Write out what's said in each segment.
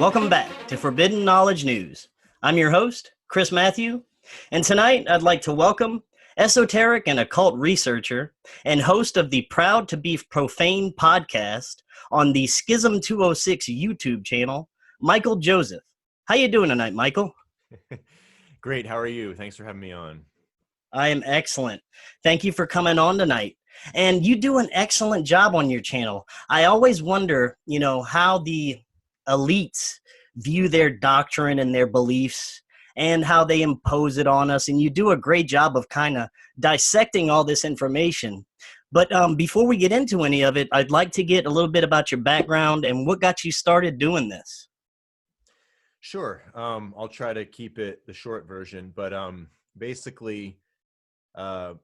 Welcome back to Forbidden Knowledge News. I'm your host, Chris Matthew, and tonight I'd like to welcome esoteric and occult researcher and host of the Proud to Be Profane podcast on the Schism 206 YouTube channel, Michael Joseph. How you doing tonight, Michael? Great. How are you? Thanks for having me on. I am excellent. Thank you for coming on tonight. And you do an excellent job on your channel. I always wonder, how the elites view their doctrine and their beliefs and how they impose it on us. And you do a great job of kind of dissecting all this information. But before we get into any of it, I'd like to get a little bit about your background and what got you started doing this. Sure. I'll try to keep it the short version, but basically, I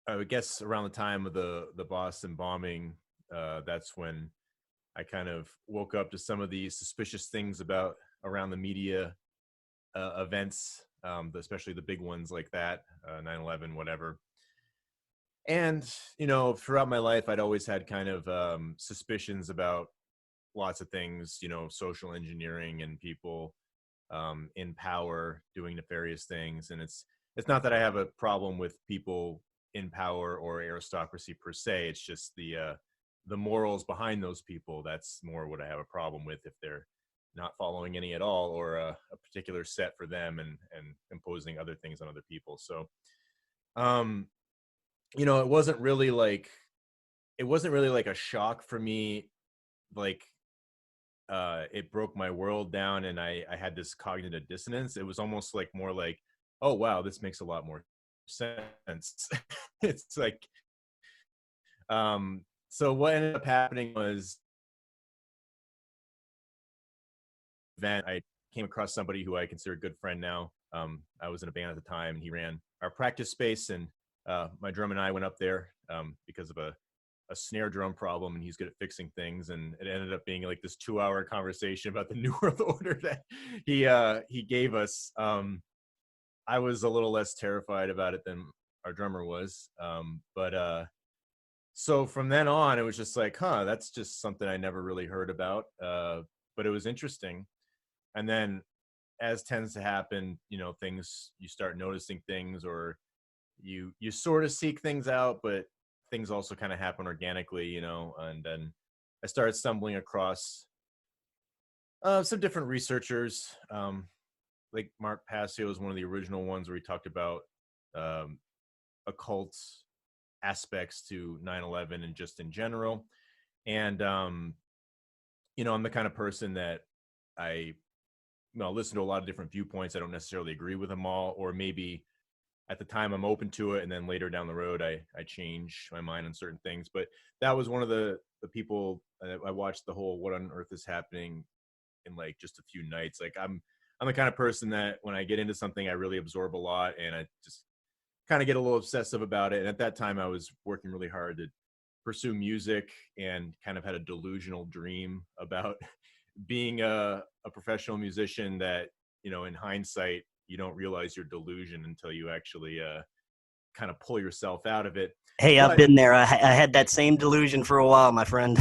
would guess around the time of the Boston bombing, that's when I kind of woke up to some of these suspicious things around the media events, especially the big ones like that, 9/11, whatever. And, throughout my life, I'd always had kind of suspicions about lots of things, social engineering and people in power doing nefarious things. And it's not that I have a problem with people in power or aristocracy per se. It's just the morals behind those people. That's more what I have a problem with, if they're not following any at all, or a particular set for them and imposing other things on other people. So, it wasn't really like a shock for me. Like, it broke my world down and I had this cognitive dissonance. It was almost like more like, oh, wow, this makes a lot more sense. It's like, so what ended up happening was, I came across somebody who I consider a good friend now. I was in a band at the time, and he ran our practice space, and my drum and I went up there because of a snare drum problem, and he's good at fixing things. And it ended up being like this 2-hour conversation about the New World Order that he gave us. I was a little less terrified about it than our drummer was. So from then on, it was just like, that's just something I never really heard about. But it was interesting. And then, as tends to happen, you start noticing things, or you sort of seek things out, but things also kind of happen organically, and then I started stumbling across some different researchers, like Mark Passio is one of the original ones where he talked about occult aspects to 9/11 and just in general. And, I'm the kind of person that I listen to a lot of different viewpoints. I don't necessarily agree with them all, or maybe at the time I'm open to it, and then later down the road I change my mind on certain things. But that was one of the people I watched the whole What on Earth is Happening in like just a few nights. Like I'm the kind of person that when I get into something, I really absorb a lot, and I just kind of get a little obsessive about it. And at that time I was working really hard to pursue music, and kind of had a delusional dream about being a professional musician that, in hindsight, you don't realize your delusion until you actually kind of pull yourself out of it. Hey, I've been there. I had that same delusion for a while, my friend.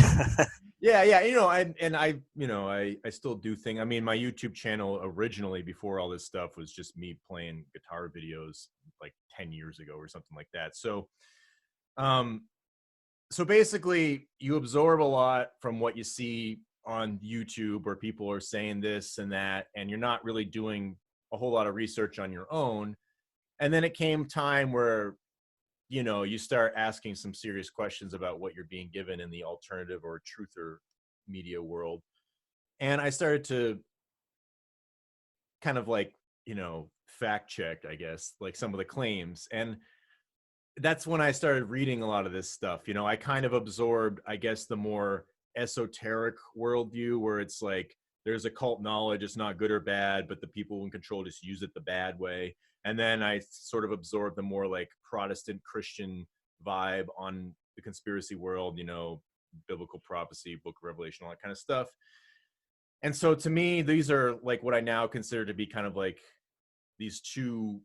Yeah. I still do things. I mean, my YouTube channel originally, before all this stuff, was just me playing guitar videos like 10 years ago or something like that. So, so basically you absorb a lot from what you see on YouTube, where people are saying this and that, and you're not really doing a whole lot of research on your own. And then it came time where, you start asking some serious questions about what you're being given in the alternative or truther media world. And I started to kind of like, fact check, I guess, like some of the claims. And that's when I started reading a lot of this stuff. I kind of absorbed, I guess, the more esoteric worldview, where it's like, there's occult knowledge, it's not good or bad, but the people in control just use it the bad way. And then I sort of absorbed the more like Protestant Christian vibe on the conspiracy world, biblical prophecy, Book of Revelation, all that kind of stuff. And so to me, these are like what I now consider to be kind of like these two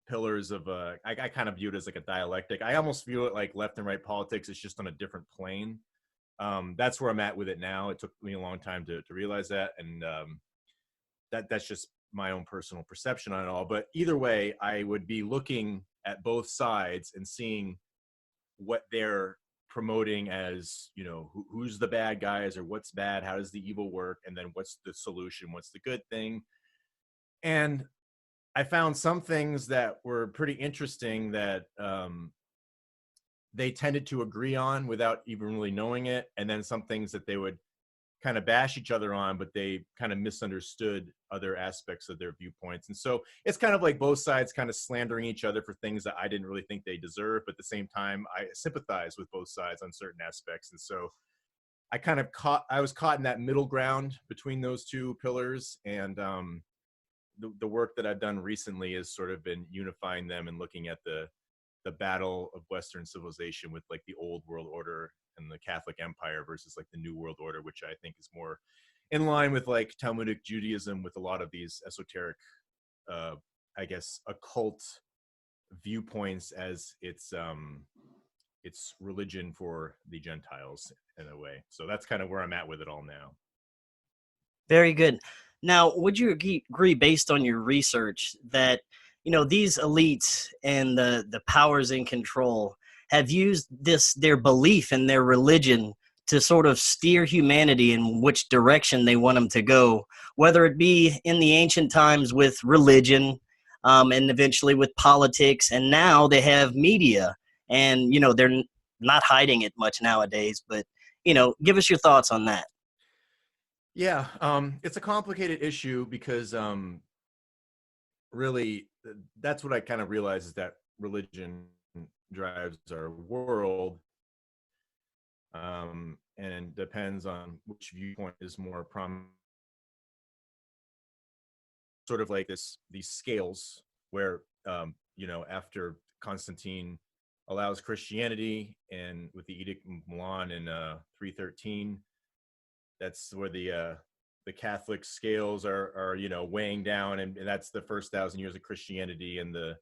pillars of I kind of view it as like a dialectic. I almost view it like left and right politics. It's just on a different plane. That's where I'm at with it now. It took me a long time to realize that, and that's just my own personal perception on it all. But either way, I would be looking at both sides and seeing what they're promoting as, you know, who's the bad guys, or what's bad, how does the evil work, and then what's the solution, what's the good thing. And I found some things that were pretty interesting that they tended to agree on without even really knowing it, and then some things that they would kind of bash each other on, but they kind of misunderstood other aspects of their viewpoints. And so it's kind of like both sides kind of slandering each other for things that I didn't really think they deserve, but at the same time, I sympathize with both sides on certain aspects. And so I was caught in that middle ground between those two pillars. And the work that I've done recently has sort of been unifying them and looking at the battle of Western civilization with like the old world order and the Catholic Empire versus like the New World Order, which I think is more in line with like Talmudic Judaism, with a lot of these esoteric, I guess, occult viewpoints as its religion for the Gentiles in a way. So that's kind of where I'm at with it all now. Very good. Now, would you agree, based on your research, that these elites and the powers in control have used their belief in their religion to sort of steer humanity in which direction they want them to go, whether it be in the ancient times with religion, and eventually with politics, and now they have media, and they're not hiding it much nowadays. But give us your thoughts on that. Yeah, it's a complicated issue because really that's what I kind of realize, is that religion drives our world, and depends on which viewpoint is more prominent. Sort of like these scales where after Constantine allows Christianity, and with the Edict of Milan in 313, that's where the Catholic scales are weighing down, and that's the first 1,000 years of Christianity and the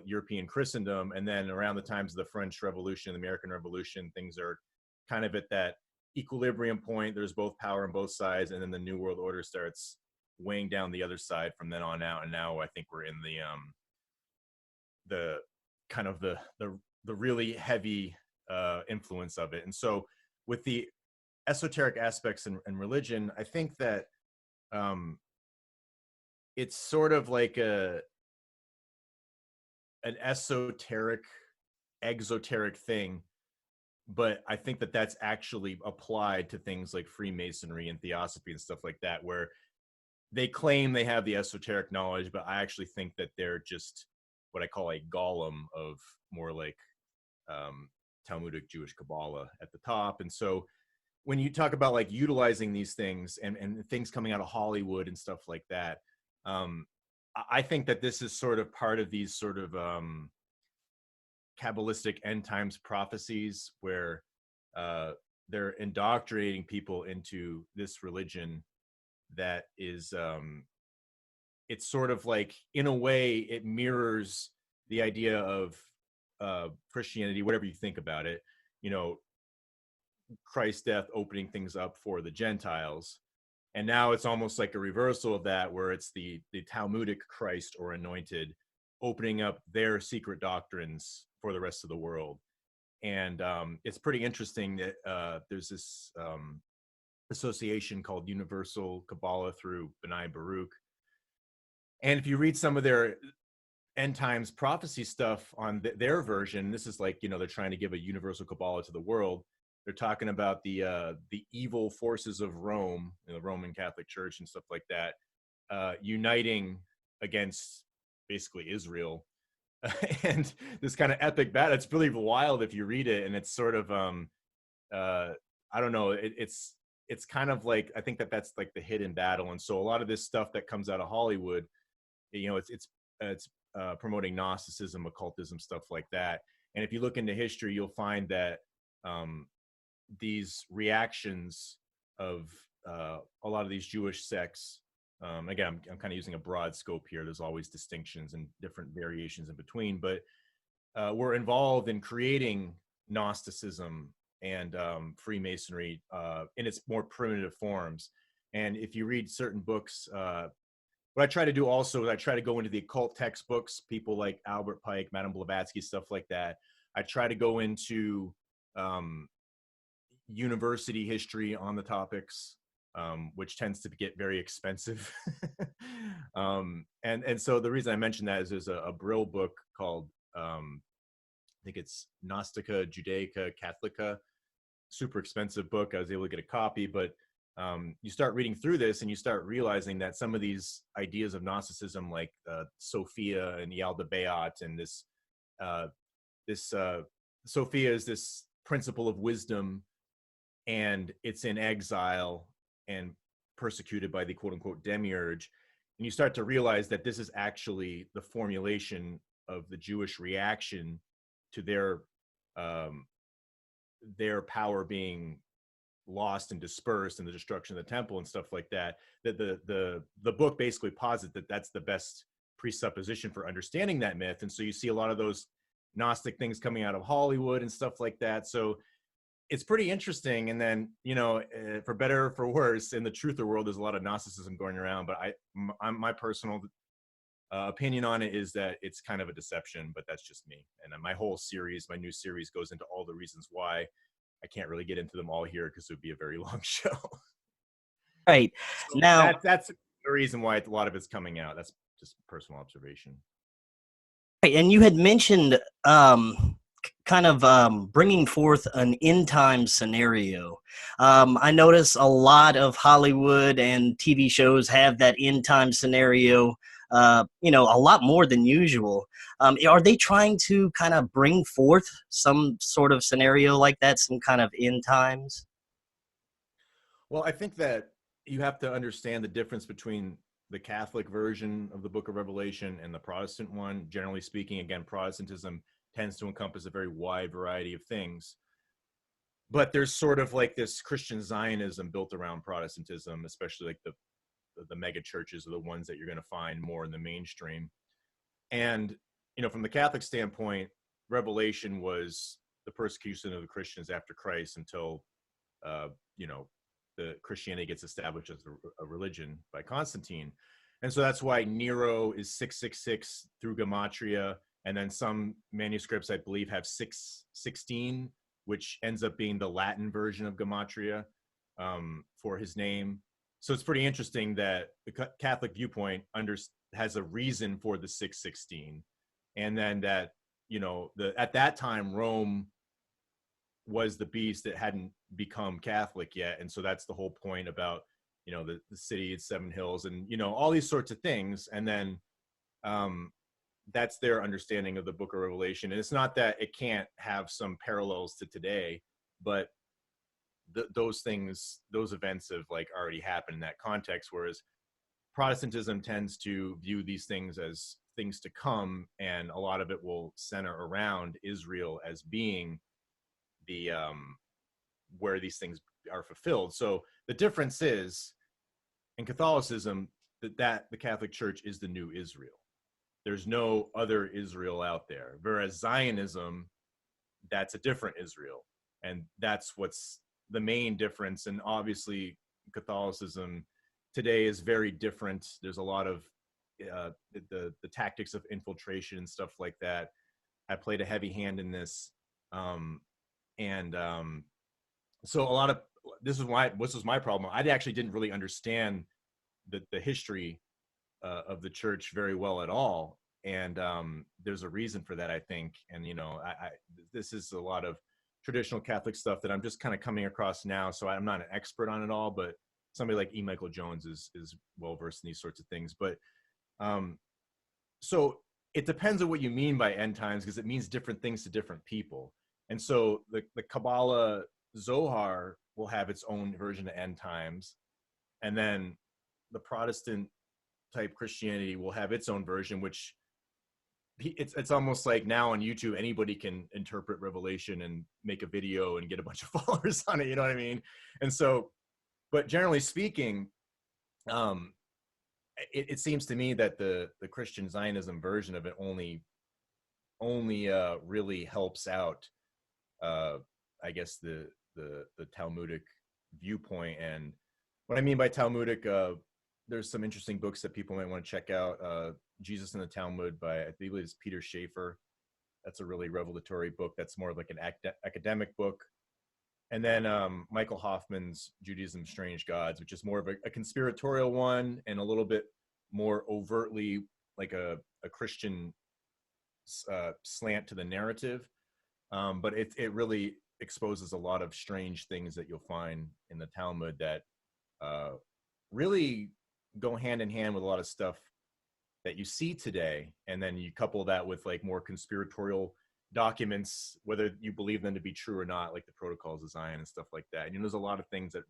European Christendom. And then around the times of the French Revolution, the American Revolution, things are kind of at that equilibrium point. There's both power on both sides, and then the New World Order starts weighing down the other side from then on out. And now I think we're in the kind of the really heavy influence of it. And so with the esoteric aspects in religion, I think that it's sort of like an esoteric, exoteric thing, but I think that that's actually applied to things like Freemasonry and Theosophy and stuff like that, where they claim they have the esoteric knowledge, but I actually think that they're just what I call a golem of more like Talmudic Jewish Kabbalah at the top. And so when you talk about like utilizing these things and things coming out of Hollywood and stuff like that, I think that this is sort of part of these sort of Kabbalistic end times prophecies, where they're indoctrinating people into this religion that is it's sort of like, in a way, it mirrors the idea of Christianity, whatever you think about it, Christ's death opening things up for the Gentiles. And now it's almost like a reversal of that, where it's the Talmudic Christ or anointed opening up their secret doctrines for the rest of the world. And it's pretty interesting that there's this association called Universal Kabbalah through B'nai Baruch. And if you read some of their end times prophecy stuff on their version, this is like, they're trying to give a universal Kabbalah to the world. They're talking about the evil forces of Rome, the Roman Catholic Church and stuff like that, uniting against basically Israel. And this kind of epic battle. It's really wild if you read it, and it's sort of I don't know. It's kind of like, I think that's like the hidden battle. And so a lot of this stuff that comes out of Hollywood, it's promoting Gnosticism, occultism, stuff like that. And if you look into history, you'll find that these reactions of a lot of these Jewish sects, again, I'm kind of using a broad scope here. There's always distinctions and different variations in between, but we're involved in creating Gnosticism and Freemasonry in its more primitive forms. And if you read certain books, what I try to do also is I try to go into the occult textbooks, people like Albert Pike, Madame Blavatsky, stuff like that. I try to go into university history on the topics, which tends to get very expensive. And so the reason I mention that is there's a Brill book called, I think it's Gnostica Judaica Catholica, super expensive book. I was able to get a copy, but you start reading through this and you start realizing that some of these ideas of Gnosticism, like Sophia and Yaldabaoth, and this Sophia is this principle of wisdom, and it's in exile and persecuted by the quote unquote demiurge. And you start to realize that this is actually the formulation of the Jewish reaction to their power being lost and dispersed and the destruction of the temple and stuff like that. That the book basically posits that that's the best presupposition for understanding that myth. And so you see a lot of those Gnostic things coming out of Hollywood and stuff like that. So it's pretty interesting. And then, you know, for better or for worse, in the truther world, there's a lot of Gnosticism going around. But my personal opinion on it is that it's kind of a deception, but that's just me. And my whole series, my new series, goes into all the reasons why. I can't really get into them all here because it would be a very long show. Right. So Now, that's the reason why a lot of it's coming out. That's just personal observation. right, and you had mentioned kind of bringing forth an end time scenario. I notice a lot of Hollywood and TV shows have that end time scenario, you know, a lot more than usual. Are they trying to kind of bring forth some sort of scenario like that, some kind of end times? Well, I think that you have to understand the difference between the Catholic version of the Book of Revelation and the Protestant one. Generally speaking, again, Protestantism tends to encompass a very wide variety of things. But there's sort of like this Christian Zionism built around Protestantism, especially like the mega churches are the ones that you're going to find more in the mainstream. And, you know, from the Catholic standpoint, Revelation was the persecution of the Christians after Christ until, you know, the Christianity gets established as a religion by Constantine. And so that's why Nero is 666 through Gematria. And then some manuscripts, I believe, have 616, which ends up being the Latin version of Gematria for his name. So it's pretty interesting that the Catholic viewpoint has a reason for the 616. And then that, you know, at that time, Rome was the beast that hadn't become Catholic yet. And so that's the whole point about, you know, the city, its 7 hills, and, you know, all these sorts of things. And then that's their understanding of the Book of Revelation. And it's not that it can't have some parallels to today, but those things, those events have like already happened in that context. Whereas Protestantism tends to view these things as things to come. And a lot of it will center around Israel as being the where these things are fulfilled. So the difference is in Catholicism that the Catholic Church is the new Israel. There's no other Israel out there. Whereas Zionism, that's a different Israel. And that's what's the main difference. And obviously Catholicism today is very different. There's a lot of the tactics of infiltration and stuff like that. I played a heavy hand in this. So a lot of this was my problem. I actually didn't really understand the history of the church very well at all, and there's a reason for that, I think. And you know, this is a lot of traditional Catholic stuff that I'm just kind of coming across now. So I'm not an expert on it all, but somebody like E. Michael Jones is well versed in these sorts of things. But so it depends on what you mean by end times, because it means different things to different people. And so the Kabbalah Zohar will have its own version of end times, and then the Protestant type Christianity will have its own version, which it's almost like now on YouTube anybody can interpret Revelation and make a video and get a bunch of followers on it, you know what I mean? And so, but generally speaking, it seems to me that the Christian Zionism version of it only really helps out I guess the Talmudic viewpoint. And what I mean by Talmudic, there's some interesting books that people might want to check out. Jesus in the Talmud by, I believe it's Peter Schaefer. That's a really revelatory book. That's more of like an academic book. And then Michael Hoffman's Judaism Strange Gods, which is more of a conspiratorial one and a little bit more overtly like a Christian slant to the narrative. But it really exposes a lot of strange things that you'll find in the Talmud that really go hand in hand with a lot of stuff that you see today. And then you couple that with like more conspiratorial documents, whether you believe them to be true or not, like the Protocols of Zion and stuff like that. And there's a lot of things that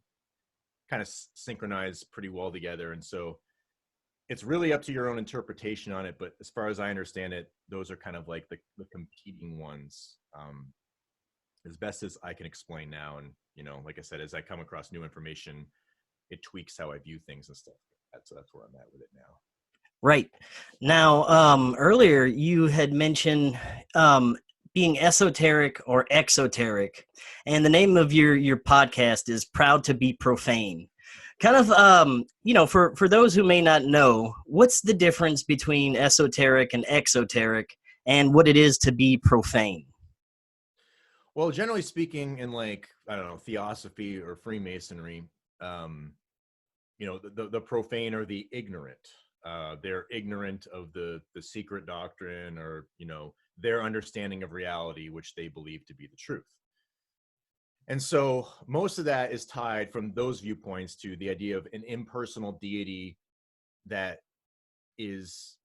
kind of synchronize pretty well together. And so it's really up to your own interpretation on it. But as far as I understand it, those are kind of like the competing ones, as best as I can explain now. And, like I said, as I come across new information, it tweaks how I view things and stuff. That's where I'm at with it now. Right. Now, earlier you had mentioned being esoteric or exoteric, and the name of your podcast is Proud to Be Profane. Kind of, for those who may not know, what's the difference between esoteric and exoteric, and what it is to be profane? Well, generally speaking, in like, I don't know, Theosophy or Freemasonry, the profane are the ignorant. They're ignorant of the secret doctrine, or, their understanding of reality, which they believe to be the truth. And so most of that is tied from those viewpoints to the idea of an impersonal deity that is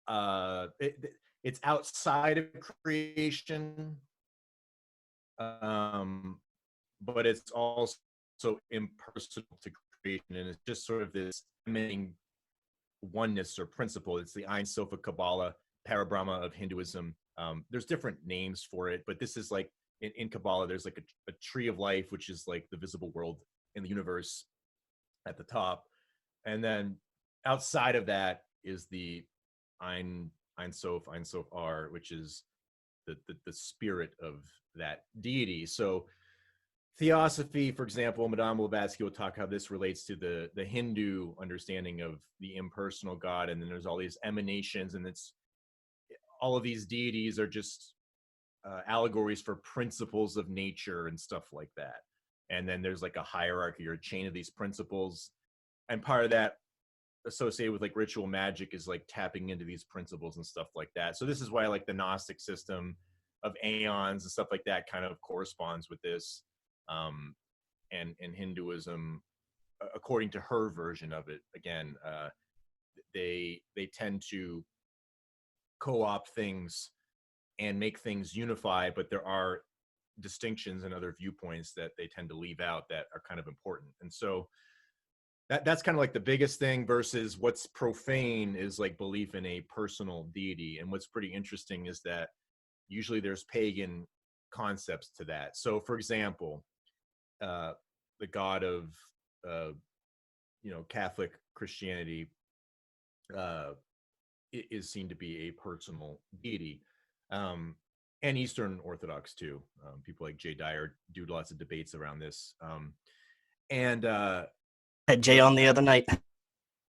it's outside of creation, but it's also impersonal to creation, and it's just sort of this emanating oneness or principle. It's the Ein Sof of Kabbalah, Parabrahma of Hinduism. There's different names for it, but this is like in Kabbalah, there's like a tree of life, which is like the visible world in the universe at the top. And then outside of that is the Ein Sof R, which is the spirit of that deity. So Theosophy, for example, Madame Blavatsky will talk how this relates to the Hindu understanding of the impersonal God. And then there's all these emanations, and it's all of these deities are just allegories for principles of nature and stuff like that. And then there's like a hierarchy or a chain of these principles. And part of that associated with like ritual magic is like tapping into these principles and stuff like that. So this is why like the Gnostic system of aeons and stuff like that kind of corresponds with this. And Hinduism, according to her version of it, again, they tend to co-opt things and make things unify, but there are distinctions and other viewpoints that they tend to leave out that are kind of important. And so that's kind of like the biggest thing, versus what's profane is like belief in a personal deity. And what's pretty interesting is that usually there's pagan concepts to that. So for example, the God of Catholic Christianity is seen to be a personal deity, and Eastern Orthodox too. People like Jay Dyer do lots of debates around this. Had Jay on the other night.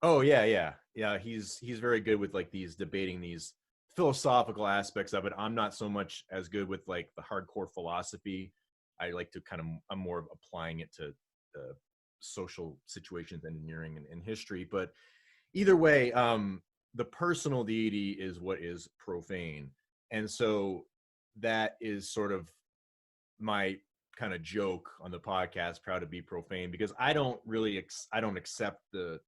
Oh yeah. He's very good with like debating these philosophical aspects of it. I'm not so much as good with like the hardcore philosophy. I like to I'm more of applying it to social situations, engineering, and history. But either way, the personal deity is what is profane. And so that is sort of my kind of joke on the podcast, Proud to Be Profane, because I don't accept the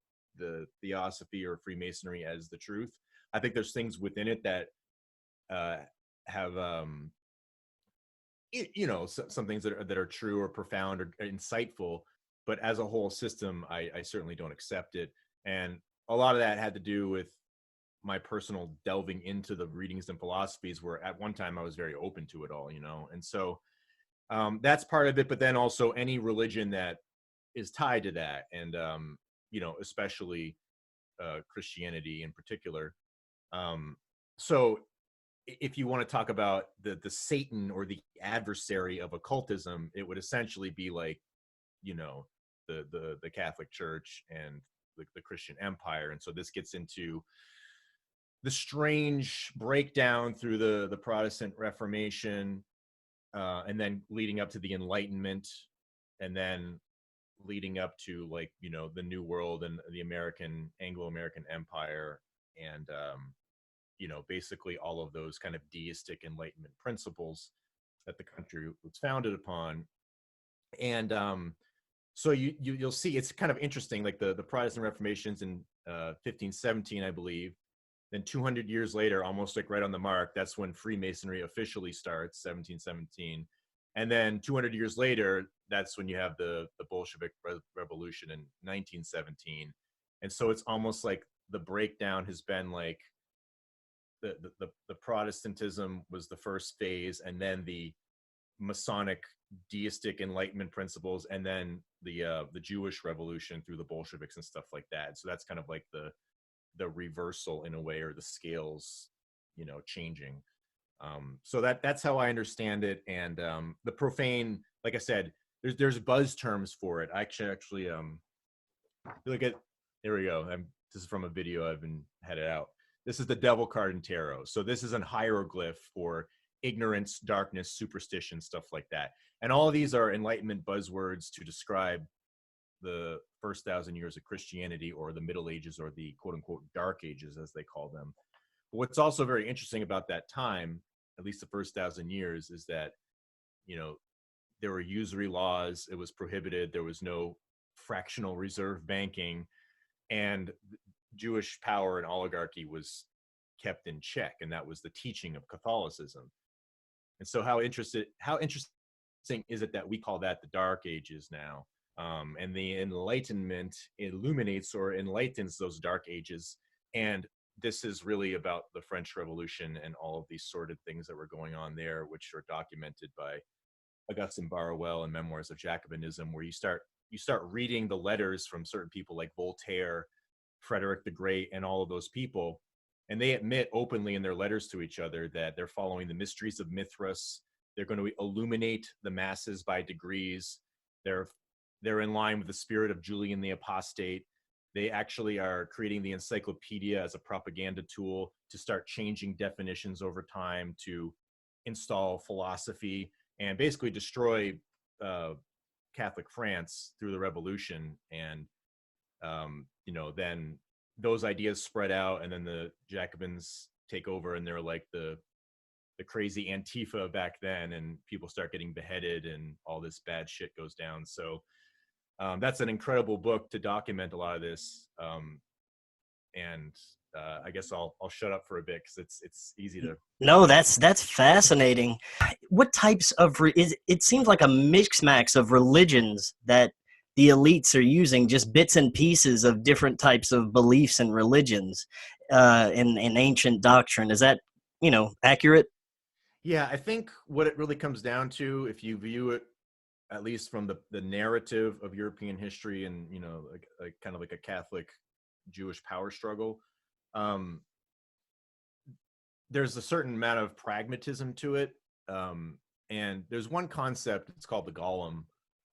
Theosophy or Freemasonry as the truth. I think there's things within it that have some things that are true or profound or insightful, but as a whole system, I certainly don't accept it. And a lot of that had to do with my personal delving into the readings and philosophies, where at one time I was very open to it all, and so that's part of it. But then also any religion that is tied to that, and especially Christianity in particular. So if you want to talk about the Satan or the adversary of occultism, it would essentially be like, you know, the Catholic Church and the Christian Empire. And so this gets into the strange breakdown through the Protestant Reformation, and then leading up to the Enlightenment, and then leading up to, like, you know, the New World and the Anglo-American Empire, and you know, basically all of those kind of deistic Enlightenment principles that the country was founded upon. And so you'll see it's kind of interesting, like the Protestant Reformations in 1517, I believe. Then 200 years later, almost like right on the mark, that's when Freemasonry officially starts, 1717. And then 200 years later, that's when you have the Bolshevik Revolution in 1917. And so it's almost like the breakdown has been like the Protestantism was the first phase, and then the Masonic deistic Enlightenment principles, and then the Jewish Revolution through the Bolsheviks and stuff like that. So that's kind of like the reversal in a way, or the scales, you know, changing. So that's how I understand it. And the profane, like I said, there's buzz terms for it. I actually look at, there we go. This is from a video I've been had it out. This is the devil card in tarot. So this is an hieroglyph for ignorance, darkness, superstition, stuff like that. And all of these are Enlightenment buzzwords to describe the first 1,000 years of Christianity, or the Middle Ages, or the quote unquote Dark Ages, as they call them. But what's also very interesting about that time, at least the first 1,000 years, is that, you know, there were usury laws. It was prohibited. There was no fractional reserve banking, and Jewish power and oligarchy was kept in check. And that was the teaching of Catholicism. And so how interesting is it that we call that the Dark Ages now? And the Enlightenment illuminates or enlightens those Dark Ages. And this is really about the French Revolution and all of these sordid things that were going on there, which are documented by Augustin Barruel and Memoirs of Jacobinism, where you start reading the letters from certain people like Voltaire, Frederick the Great, and all of those people. And they admit openly in their letters to each other that they're following the mysteries of Mithras. They're going to illuminate the masses by degrees. They're in line with the spirit of Julian the Apostate. They actually are creating the encyclopedia as a propaganda tool to start changing definitions over time, to install philosophy and basically destroy Catholic France through the Revolution. And you know, then those ideas spread out, and then the Jacobins take over, and they're like the crazy Antifa back then, and people start getting beheaded, and all this bad shit goes down. So that's an incredible book to document a lot of this. And I guess I'll shut up for a bit, because it's easy to. No, that's fascinating. What types of it seems like a mix max of religions that the elites are using, just bits and pieces of different types of beliefs and religions in ancient doctrine. Is that, you know, accurate? Yeah, I think what it really comes down to, if you view it at least from the narrative of European history, and, you know, like kind of like a Catholic Jewish power struggle, there's a certain amount of pragmatism to it. And there's one concept, it's called the Golem,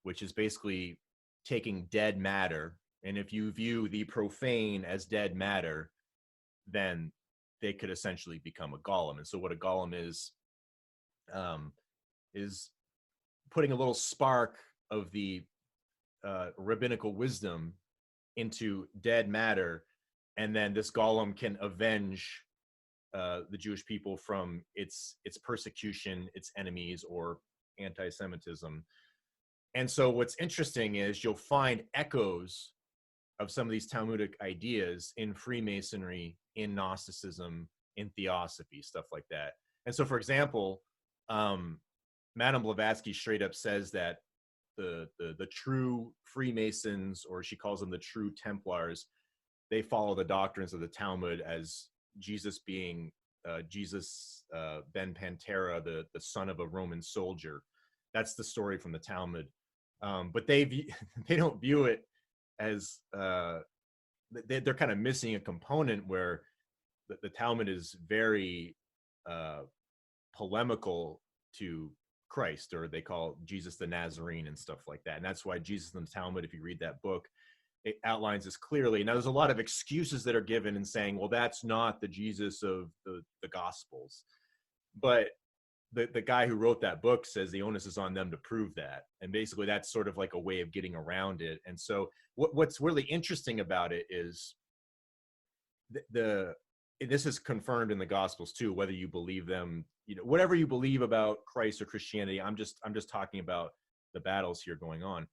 which is basically taking dead matter. And if you view the profane as dead matter, then they could essentially become a golem. And so what a golem is putting a little spark of the rabbinical wisdom into dead matter. And then this golem can avenge the Jewish people from its persecution, its enemies, or anti-Semitism. And so what's interesting is you'll find echoes of some of these Talmudic ideas in Freemasonry, in Gnosticism, in Theosophy, stuff like that. And so, for example, Madame Blavatsky straight up says that the true Freemasons, or she calls them the true Templars, they follow the doctrines of the Talmud as Jesus being Jesus ben Pantera, the son of a Roman soldier. That's the story from the Talmud. But they don't view it as they're kind of missing a component where the Talmud is very polemical to Christ, or they call Jesus the Nazarene and stuff like that. And that's why Jesus in the Talmud, if you read that book, it outlines this clearly. Now, there's a lot of excuses that are given in saying, well, that's not the Jesus of the Gospels. But the guy who wrote that book says the onus is on them to prove that. And basically that's sort of like a way of getting around it. And so what's really interesting about it is this is confirmed in the Gospels too, whether you believe them, you know, whatever you believe about Christ or Christianity. I'm just talking about the battles here going on.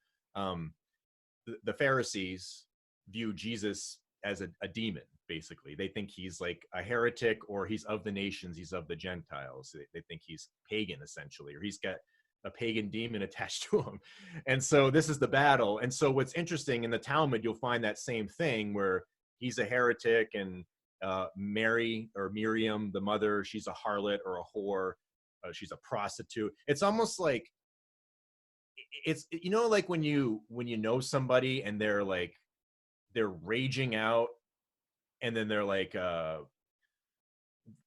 The Pharisees view Jesus as a demon, basically. They think he's like a heretic, or he's of the nations, he's of the Gentiles. They think he's pagan, essentially, or he's got a pagan demon attached to him. And so this is the battle. And so what's interesting in the Talmud, you'll find that same thing where he's a heretic, and Mary, or Miriam, the mother, she's a harlot or a whore. She's a prostitute. It's almost like, it's, you know, like when you know somebody and they're raging out, and then they're like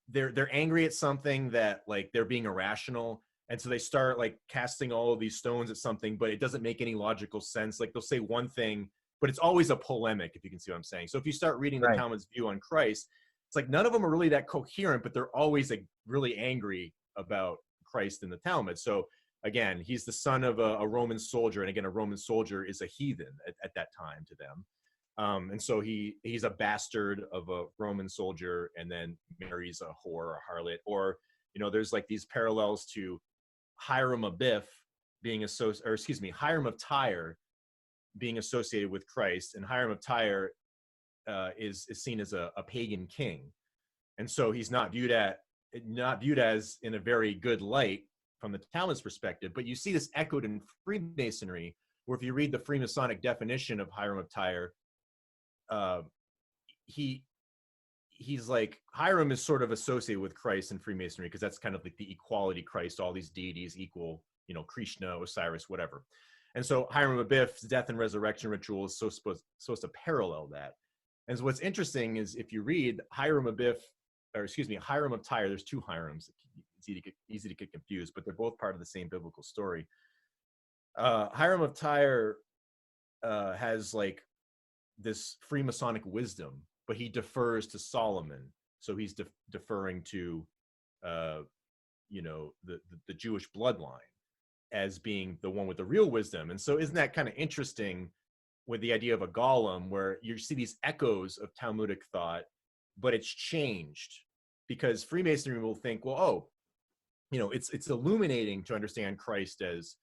they're angry at something that, like, they're being irrational, and so they start like casting all of these stones at something, but it doesn't make any logical sense. Like, they'll say one thing, but it's always a polemic, if you can see what I'm saying. So if you start reading the Talmud's view on Christ, it's like none of them are really that coherent, but they're always like really angry about Christ in the Talmud. So again, he's the son of a Roman soldier, and again, a Roman soldier is a heathen at that time to them. And so he's a bastard of a Roman soldier, and then marries a whore or a harlot. Or, you know, there's like these parallels to Hiram of Tyre being associated with Christ. And Hiram of Tyre is seen as a pagan king, and so he's not viewed as in a very good light from the Talmud's perspective. But you see this echoed in Freemasonry, where if you read the Freemasonic definition of Hiram of Tyre, he's like, Hiram is sort of associated with Christ in Freemasonry, because that's kind of like the equality Christ, all these deities equal, you know, Krishna, Osiris, whatever. And so Hiram of Biff's death and resurrection ritual is supposed to parallel that. And so what's interesting is, if you read Hiram of Tyre, there's two Hirams. It's easy to get confused, but they're both part of the same biblical story. Hiram of Tyre has like this Freemasonic wisdom, but he defers to Solomon. So he's deferring to, you know, the Jewish bloodline as being the one with the real wisdom. And so isn't that kind of interesting with the idea of a golem, where you see these echoes of Talmudic thought, but it's changed because Freemasonry will think, well, oh, you know, it's illuminating to understand Christ as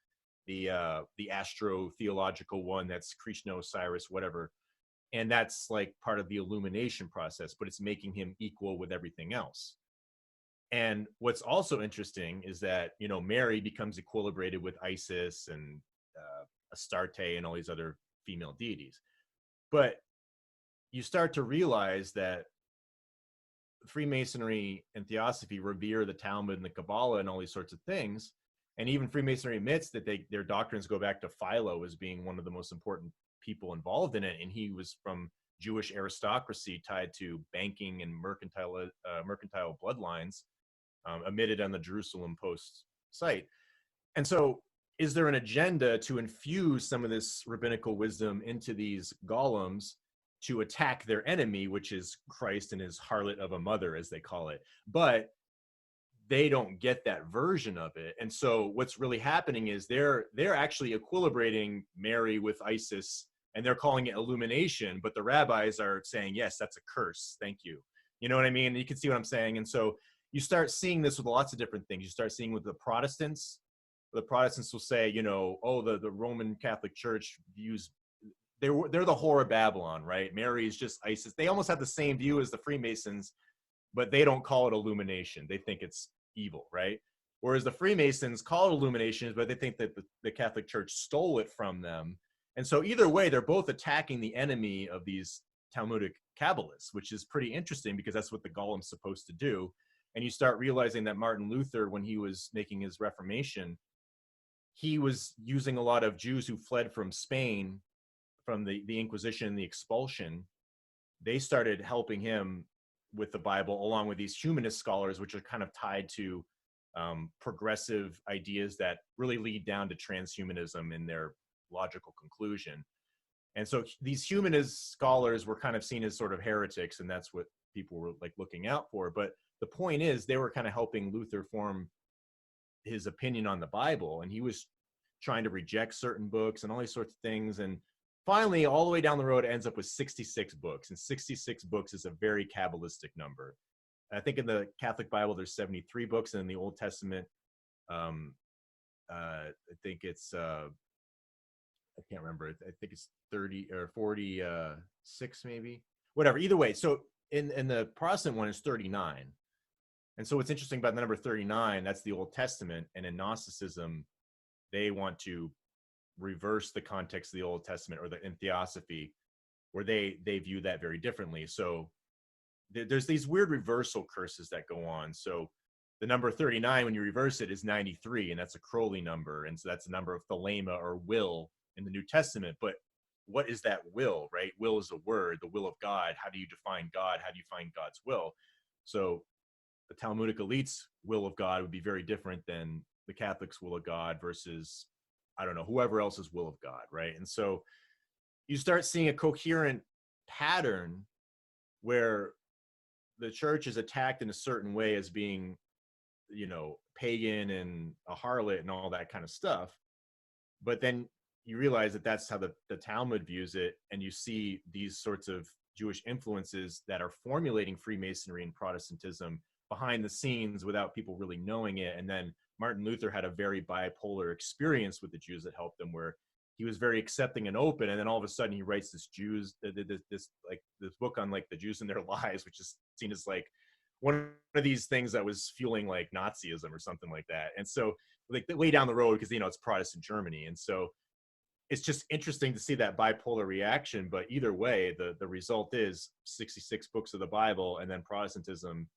the astro-theological one, that's Krishna, Osiris, whatever. And that's like part of the illumination process, but it's making him equal with everything else. And what's also interesting is that, you know, Mary becomes equilibrated with Isis and Astarte and all these other female deities. But you start to realize that Freemasonry and Theosophy revere the Talmud and the Kabbalah and all these sorts of things. And even Freemasonry admits that their doctrines go back to Philo as being one of the most important people involved in it. And he was from Jewish aristocracy tied to banking and mercantile bloodlines, omitted on the Jerusalem Post site. And so is there an agenda to infuse some of this rabbinical wisdom into these golems to attack their enemy, which is Christ and his harlot of a mother, as they call it? But they don't get that version of it. And so what's really happening is they're actually equilibrating Mary with Isis, and they're calling it illumination, but the rabbis are saying, yes, that's a curse. Thank you. You know what I mean? You can see what I'm saying. And so you start seeing this with lots of different things. You start seeing with the Protestants. The Protestants will say, you know, oh, the Roman Catholic Church views, they're the whore of Babylon, right? Mary is just Isis. They almost have the same view as the Freemasons, but they don't call it illumination. They think it's evil, right? Whereas the Freemasons call it illumination, but they think that the Catholic Church stole it from them. And so either way, they're both attacking the enemy of these Talmudic Kabbalists, which is pretty interesting because that's what the Golem's supposed to do. And you start realizing that Martin Luther, when he was making his Reformation, he was using a lot of Jews who fled from Spain, from the Inquisition, the expulsion. They started helping him with the Bible, along with these humanist scholars, which are kind of tied to progressive ideas that really lead down to transhumanism in their logical conclusion. And so these humanist scholars were kind of seen as sort of heretics, and that's what people were like looking out for. But the point is, they were kind of helping Luther form his opinion on the Bible, and he was trying to reject certain books and all these sorts of things. And finally, all the way down the road, it ends up with 66 books, and 66 books is a very Kabbalistic number. I think in the Catholic Bible, there's 73 books, and in the Old Testament, I think it's, I can't remember. I think it's 30 or 46, maybe. Whatever. Either way, so in the Protestant one is 39. And so what's interesting about the number 39, that's the Old Testament. And in Gnosticism, they want to reverse the context of the Old Testament, or in Theosophy, where they view that very differently. So there's these weird reversal curses that go on. So the number 39, when you reverse it, is 93, and that's a Crowley number. And so that's the number of thelema, or will, in the New Testament. But what is that will, right? Will is a word, the will of God. How do you define God? How do you find God's will? So the Talmudic elite's will of God would be very different than the Catholic's will of God versus, I don't know, whoever else's will of God, right? And so you start seeing a coherent pattern where the church is attacked in a certain way as being, you know, pagan and a harlot and all that kind of stuff. But then you realize that that's how the Talmud views it, and you see these sorts of Jewish influences that are formulating Freemasonry and Protestantism behind the scenes without people really knowing it. And then Martin Luther had a very bipolar experience with the Jews that helped him, where he was very accepting and open, and then all of a sudden he writes this book on like the Jews and their lives, which is seen as like one of these things that was fueling like Nazism or something like that. And so like way down the road, because, you know, it's Protestant Germany, and so it's just interesting to see that bipolar reaction. But either way, the result is 66 books of the Bible, and then Protestantism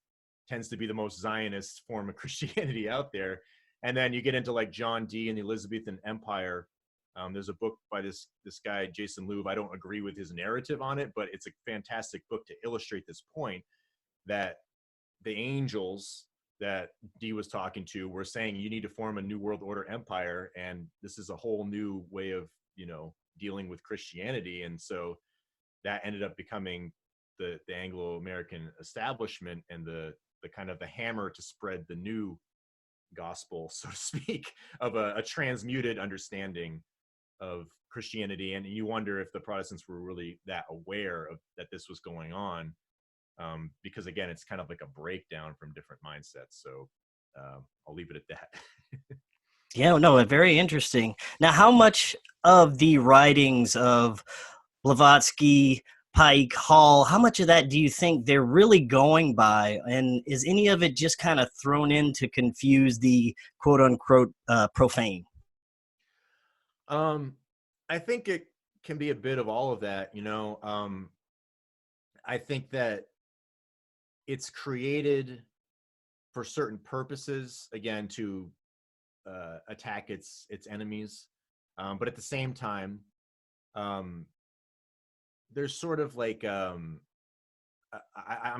tends to be the most Zionist form of Christianity out there. And then you get into like John Dee and the Elizabethan Empire. There's a book by this guy, Jason Louv. I don't agree with his narrative on it, but it's a fantastic book to illustrate this point, that the angels that Dee was talking to were saying, you need to form a new world order empire, and this is a whole new way of, you know, dealing with Christianity. And so that ended up becoming the Anglo-American establishment, and the kind of the hammer to spread the new gospel, so to speak, of a transmuted understanding of Christianity. And you wonder if the Protestants were really that aware of that this was going on, because again, it's kind of like a breakdown from different mindsets. So I'll leave it at that. Yeah, no, very interesting. Now, how much of the writings of Blavatsky, Pike, Hall, how much of that do you think they're really going by? And is any of it just kind of thrown in to confuse the quote unquote profane? I think it can be a bit of all of that, you know. I think that it's created for certain purposes, again, to attack its enemies. But at the same time, there's sort of like, I'm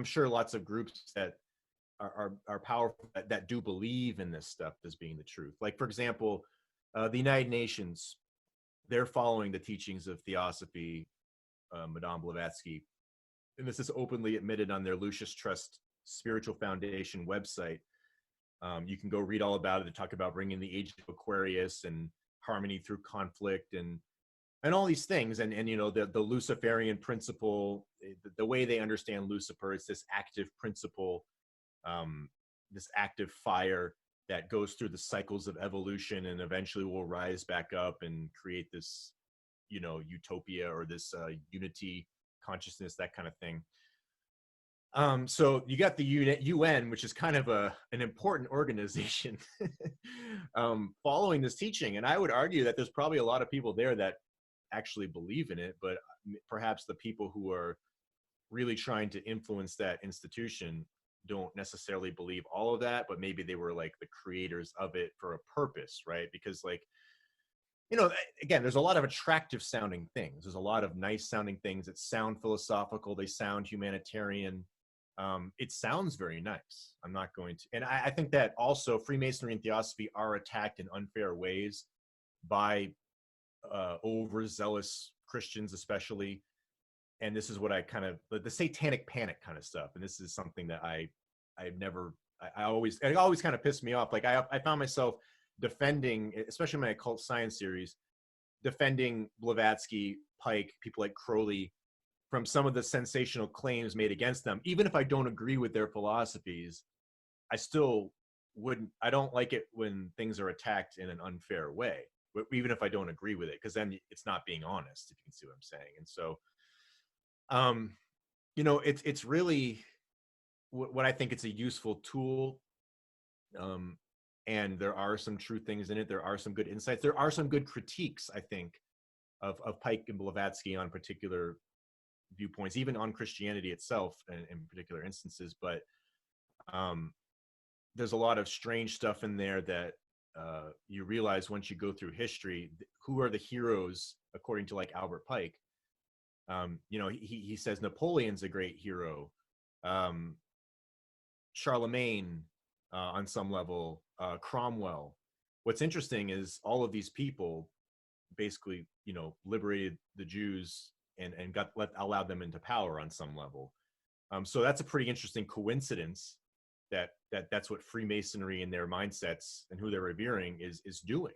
sure lots of groups that are powerful that do believe in this stuff as being the truth. Like, for example, the United Nations, they're following the teachings of Theosophy, Madame Blavatsky, and this is openly admitted on their Lucis Trust Spiritual Foundation website. You can go read all about it. They talk about bringing the age of Aquarius and harmony through conflict and all these things. And you know, the Luciferian principle, the way they understand Lucifer, it's this active principle, this active fire that goes through the cycles of evolution and eventually will rise back up and create this, you know, utopia, or this unity consciousness, that kind of thing. So you got the UN, which is kind of an important organization, following this teaching. And I would argue that there's probably a lot of people there that actually believe in it, but perhaps the people who are really trying to influence that institution don't necessarily believe all of that, but maybe they were like the creators of it for a purpose, right? Because, like, you know, again, there's a lot of attractive sounding things. There's a lot of nice sounding things that sound philosophical. They sound humanitarian. it sounds very nice. I'm not going to, and I think that also Freemasonry and Theosophy are attacked in unfair ways by overzealous Christians, especially. And this is what I kind of, the satanic panic kind of stuff. And this is something that I've never, it always kind of pissed me off. Like I found myself defending, especially in my occult science series, defending Blavatsky, Pike, people like Crowley from some of the sensational claims made against them. Even if I don't agree with their philosophies, I still wouldn't, I don't like it when things are attacked in an unfair way, even if I don't agree with it, because then it's not being honest, if you can see what I'm saying. And so, you know, it's really what I think it's a useful tool. And there are some true things in it. There are some good insights. There are some good critiques, I think, of Pike and Blavatsky on particular viewpoints, even on Christianity itself in particular instances. But there's a lot of strange stuff in there that you realize once you go through history, who are the heroes according to like Albert Pike. You know, he says Napoleon's a great hero. Charlemagne, on some level, Cromwell. What's interesting is all of these people basically, you know, liberated the Jews and allowed them into power on some level. So that's a pretty interesting coincidence that's what Freemasonry and their mindsets and who they're revering is doing.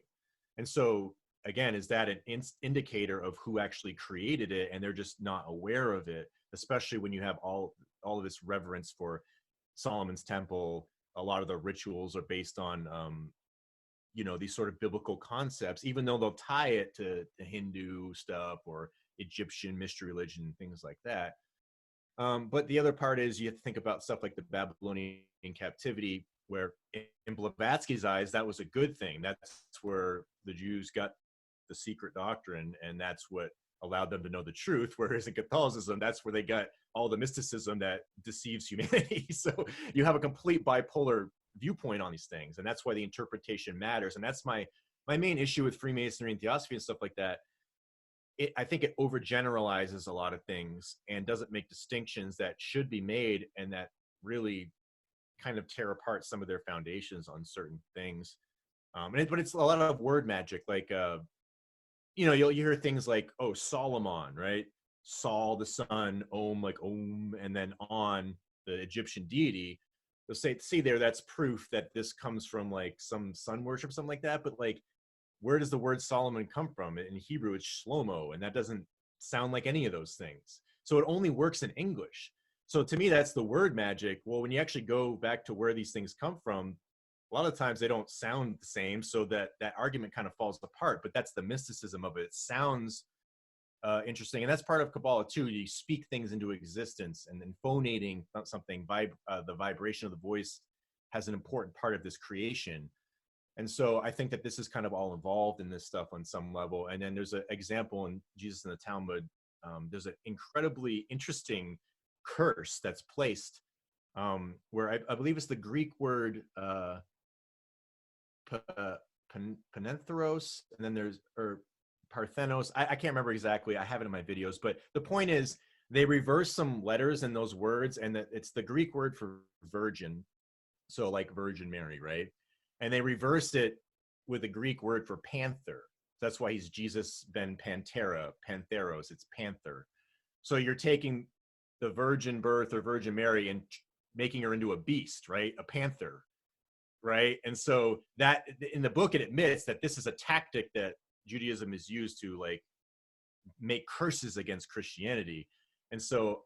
And so again, is that an indicator of who actually created it, and they're just not aware of it, especially when you have all of this reverence for Solomon's temple. A lot of the rituals are based on you know, these sort of biblical concepts, even though they'll tie it to the Hindu stuff or Egyptian mystery religion and things like that. But the other part is you have to think about stuff like the Babylonian captivity, where in Blavatsky's eyes, that was a good thing. That's where the Jews got the secret doctrine, and that's what allowed them to know the truth. Whereas in Catholicism, that's where they got all the mysticism that deceives humanity. So you have a complete bipolar viewpoint on these things, and that's why the interpretation matters. And that's my main issue with Freemasonry and Theosophy and stuff like that. I think it overgeneralizes a lot of things and doesn't make distinctions that should be made, and that really kind of tear apart some of their foundations on certain things. But it's a lot of word magic. Like, you know, you hear things like, oh, Solomon, right? Sol, the sun, Om, like Om, and then On, the Egyptian deity. They'll say, see there, that's proof that this comes from like some sun worship, something like that. But like, where does the word Solomon come from? In Hebrew, it's Shlomo, and that doesn't sound like any of those things. So it only works in English. So to me, that's the word magic. Well, when you actually go back to where these things come from, a lot of times they don't sound the same, so that argument kind of falls apart. But that's the mysticism of it. It sounds interesting, and that's part of Kabbalah too. You speak things into existence, and then phonating something, the vibration of the voice has an important part of this creation. And so I think that this is kind of all involved in this stuff on some level. And then there's an example in Jesus in the Talmud. There's an incredibly interesting curse that's placed where I believe it's the Greek word panentheros, and then there's, or parthenos. I can't remember exactly. I have it in my videos. But the point is, they reverse some letters in those words, and that it's the Greek word for virgin. So like Virgin Mary, right? And they reversed it with a Greek word for panther. That's why he's Jesus ben Pantera, Pantheros, it's panther. So you're taking the virgin birth or Virgin Mary and making her into a beast, right? A panther, right? And so that in the book, it admits that this is a tactic that Judaism is used to like make curses against Christianity. And so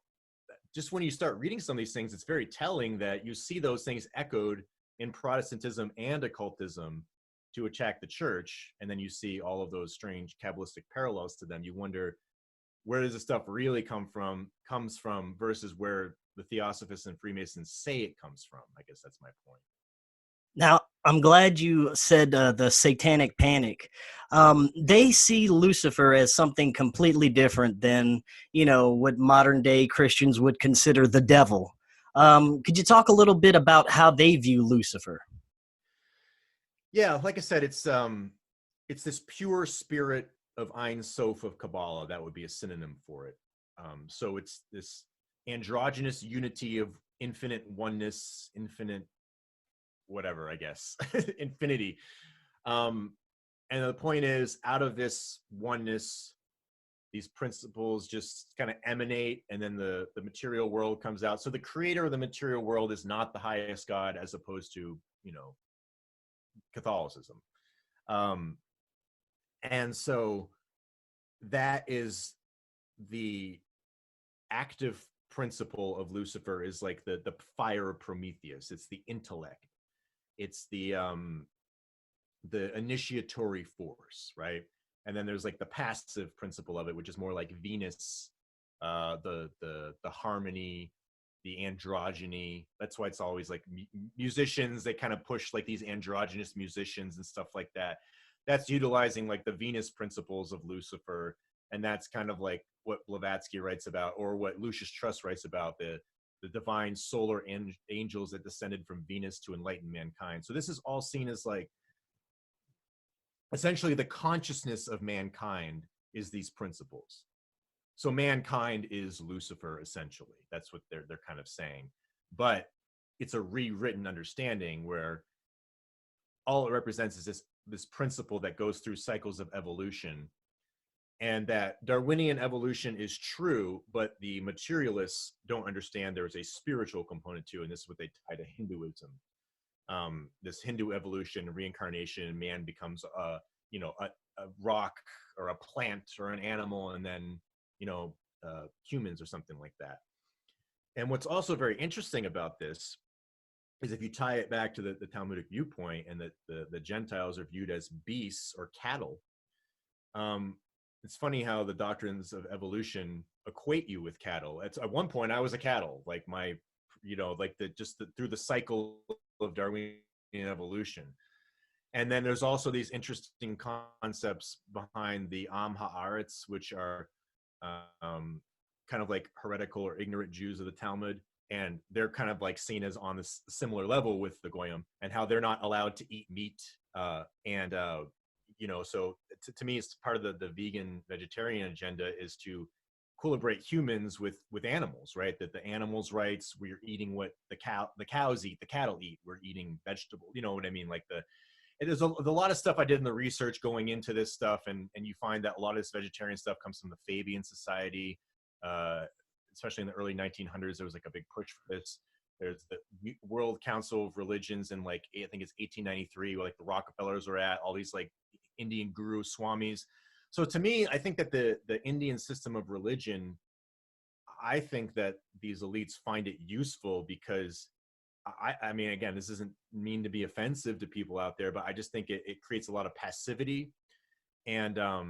just when you start reading some of these things, it's very telling that you see those things echoed in Protestantism and occultism to attack the church. And then you see all of those strange Kabbalistic parallels to them. You wonder, where does this stuff really comes from versus where the Theosophists and Freemasons say it comes from. I guess that's my point. Now, I'm glad you said the satanic panic. They see Lucifer as something completely different than, you know, what modern day Christians would consider the devil. Could you talk a little bit about how they view Lucifer? Yeah, like I said, it's this pure spirit of Ein Sof of Kabbalah. That would be a synonym for it. So it's this androgynous unity of infinite oneness, infinite whatever, I guess, infinity. And the point is, out of this oneness, these principles just kind of emanate, and then the material world comes out. So the creator of the material world is not the highest God, as opposed to, you know, Catholicism. And so that is the active principle of Lucifer, is like the fire of Prometheus. It's the intellect. It's the initiatory force, right? And then there's like the passive principle of it, which is more like Venus, the harmony, the androgyny. That's why it's always like musicians, they kind of push like these androgynous musicians and stuff like that. That's utilizing like the Venus principles of Lucifer. And that's kind of like what Blavatsky writes about, or what Lucius Trust writes about, the divine solar angels that descended from Venus to enlighten mankind. So this is all seen as like, essentially the consciousness of mankind is these principles. So mankind is Lucifer, essentially. That's what they're kind of saying. But it's a rewritten understanding where all it represents is this principle that goes through cycles of evolution, and that Darwinian evolution is true, but the materialists don't understand there is a spiritual component too, and this is what they tie to Hinduism. This Hindu evolution, reincarnation, man becomes a rock or a plant or an animal, and then humans or something like that. And what's also very interesting about this is, if you tie it back to the Talmudic viewpoint, and that the Gentiles are viewed as beasts or cattle, it's funny how the doctrines of evolution equate you with cattle. At one point I was a cattle, like through the cycle of Darwinian evolution. And then there's also these interesting concepts behind the Am Haaretz, which are kind of like heretical or ignorant Jews of the Talmud. And they're kind of like seen as on this similar level with the Goyim, and how they're not allowed to eat meat. So to me, it's part of the vegan vegetarian agenda, is to equilibrate humans with animals, right? That the animals' rights, we're eating what the cows eat, the cattle eat, we're eating vegetables, you know what I mean? Like there's a lot of stuff I did in the research going into this stuff, and you find that a lot of this vegetarian stuff comes from the Fabian Society, especially in the early 1900s. There was like a big push for this. There's the World Council of Religions in I think it's 1893, where like the Rockefellers are at, all these like Indian guru swamis. So to me, I think that the Indian system of religion, I think that these elites find it useful because I mean, again, this doesn't mean to be offensive to people out there, but I just think it creates a lot of passivity. And a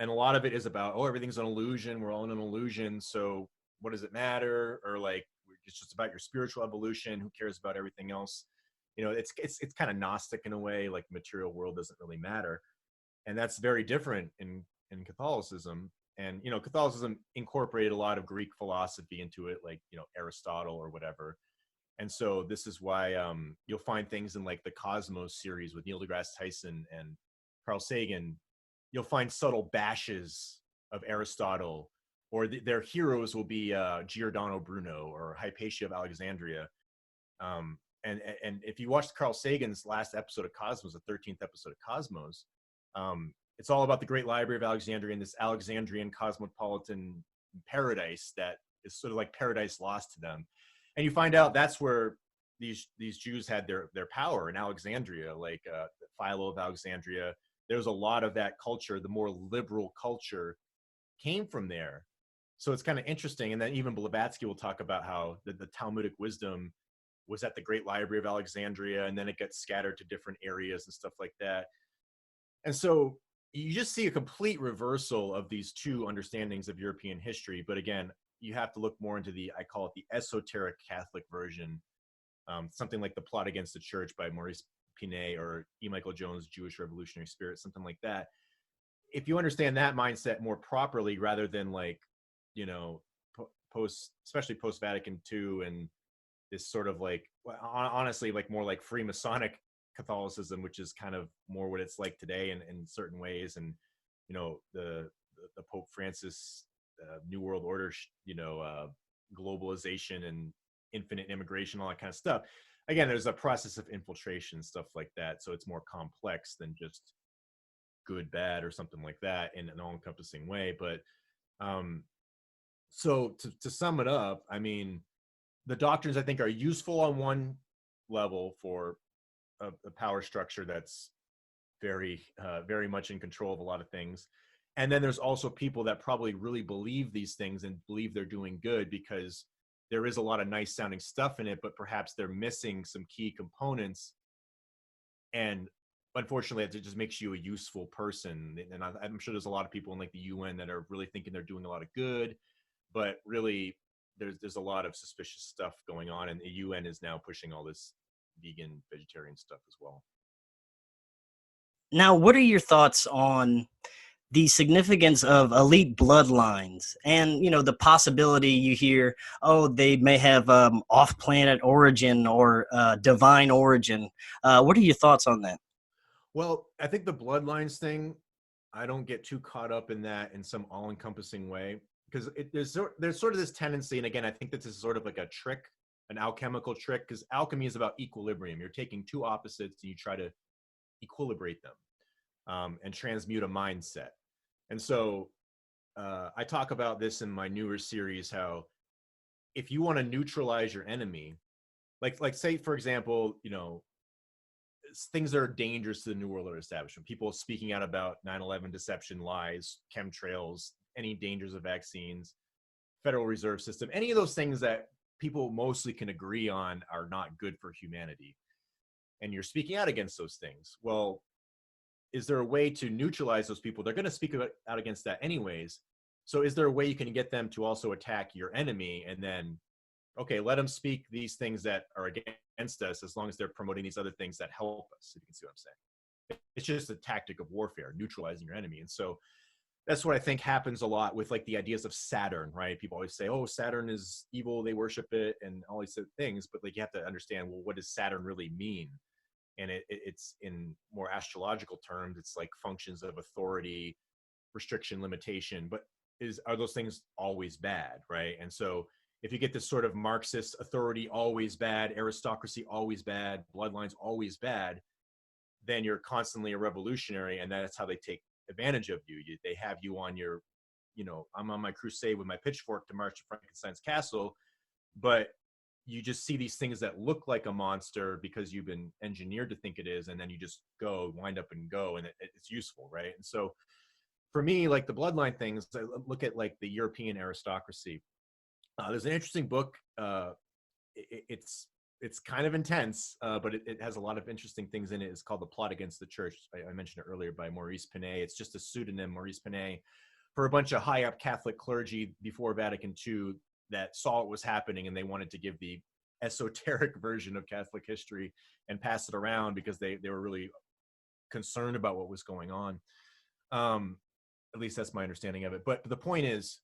lot of it is about, oh, everything's an illusion. We're all in an illusion. So what does it matter? Or like, it's just about your spiritual evolution. Who cares about everything else? It's kind of Gnostic in a way, like material world doesn't really matter. And that's very different in Catholicism. And, Catholicism incorporated a lot of Greek philosophy into it, like, Aristotle or whatever. And so this is why you'll find things in like the Cosmos series with Neil deGrasse Tyson and Carl Sagan. You'll find subtle bashes of Aristotle, or their heroes will be Giordano Bruno or Hypatia of Alexandria. And if you watched Carl Sagan's last episode of Cosmos, the 13th episode of Cosmos, it's all about the Great Library of Alexandria and this Alexandrian cosmopolitan paradise that is sort of like paradise lost to them. And you find out that's where these Jews had their power, in Alexandria, like Philo of Alexandria. There's a lot of that culture, the more liberal culture, came from there. So it's kind of interesting. And then even Blavatsky will talk about how the Talmudic wisdom was at the Great Library of Alexandria, and then it gets scattered to different areas and stuff like that. And so you just see a complete reversal of these two understandings of European history. But again, you have to look more into I call it the esoteric Catholic version, something like The Plot Against the Church by Maurice Pinet, or E. Michael Jones' Jewish Revolutionary Spirit, something like that. If you understand that mindset more properly, rather than like, especially post-Vatican II, and this sort of like, honestly, like more like Freemasonic Catholicism, which is kind of more what it's like today in certain ways. And, the Pope Francis, New World Order, globalization and infinite immigration, all that kind of stuff. Again, there's a process of infiltration, stuff like that. So it's more complex than just good, bad, or something like that in an all-encompassing way. But so to sum it up, I mean, the doctrines I think are useful on one level for a power structure that's very much in control of a lot of things. And then there's also people that probably really believe these things and believe they're doing good because there is a lot of nice sounding stuff in it, but perhaps they're missing some key components. And unfortunately, it just makes you a useful person. And I'm sure there's a lot of people in like the UN that are really thinking they're doing a lot of good, but really there's a lot of suspicious stuff going on. And the UN is now pushing all this vegan, vegetarian stuff as well. Now, what are your thoughts on the significance of elite bloodlines and, you know, the possibility you hear, oh, they may have off-planet origin or divine origin? What are your thoughts on that? Well, I think the bloodlines thing, I don't get too caught up in that in some all-encompassing way, because there's sort of this tendency, and again, I think that this is sort of like a trick, an alchemical trick, because alchemy is about equilibrium. You're taking two opposites and you try to equilibrate them and transmute a mindset. And so I talk about this in my newer series, how if you want to neutralize your enemy, like say, for example, you know, things that are dangerous to the New World Order establishment, people speaking out about 9/11 deception, lies, chemtrails, any dangers of vaccines, Federal Reserve System, any of those things that people mostly can agree on are not good for humanity. And you're speaking out against those things. Well, is there a way to neutralize those people? They're going to speak out against that anyways. So is there a way you can get them to also attack your enemy and then, okay, let them speak these things that are against us as long as they're promoting these other things that help us, if you can see what I'm saying. It's just a tactic of warfare, neutralizing your enemy. And so that's what I think happens a lot with like the ideas of Saturn, right? People always say, oh, Saturn is evil, they worship it, and all these things. But like you have to understand, well, what does Saturn really mean? And it's in more astrological terms, it's like functions of authority, restriction, limitation. But are those things always bad, right? And so if you get this sort of Marxist authority always bad, aristocracy always bad, bloodlines always bad, then you're constantly a revolutionary, and that's how they take advantage of you. They have you on your, you know, I'm on my crusade with my pitchfork to march to Frankenstein's castle, but you just see these things that look like a monster because you've been engineered to think it is, and then you just wind up and go, and it's useful, right? And so for me, like the bloodline things, I look at like the European aristocracy. There's an interesting book. It's kind of intense, but it has a lot of interesting things in it. It's called The Plot Against the Church. I mentioned it earlier, by Maurice Pinet. It's just a pseudonym, Maurice Pinet, for a bunch of high up Catholic clergy before Vatican II that saw what was happening, and they wanted to give the esoteric version of Catholic history and pass it around because they were really concerned about what was going on. At least that's my understanding of it. But the point is,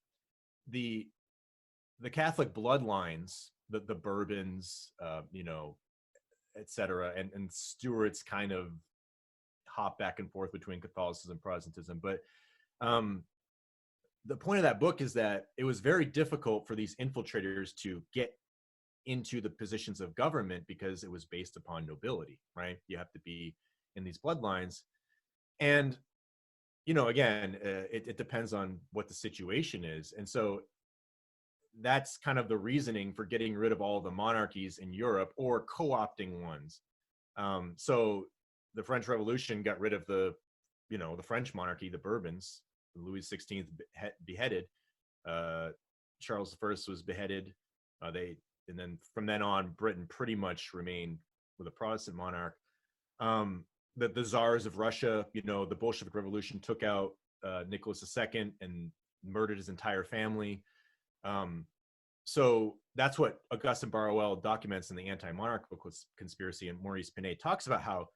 the Catholic bloodlines, the Bourbons, you know, et cetera, and Stuarts kind of hop back and forth between Catholicism and Protestantism. But the point of that book is that it was very difficult for these infiltrators to get into the positions of government because it was based upon nobility, right? You have to be in these bloodlines. And, you know, again, it depends on what the situation is. And so that's kind of the reasoning for getting rid of all the monarchies in Europe or co-opting ones. So the French Revolution got rid of the French monarchy, the Bourbons. Louis XVI beheaded. Charles I was beheaded. And then from then on, Britain pretty much remained with a Protestant monarch. The czars of Russia, you know, the Bolshevik Revolution took out Nicholas II and murdered his entire family. So that's what Augustin Barruel documents in the Anti-Monarchical Conspiracy, and Maurice Pinet talks about how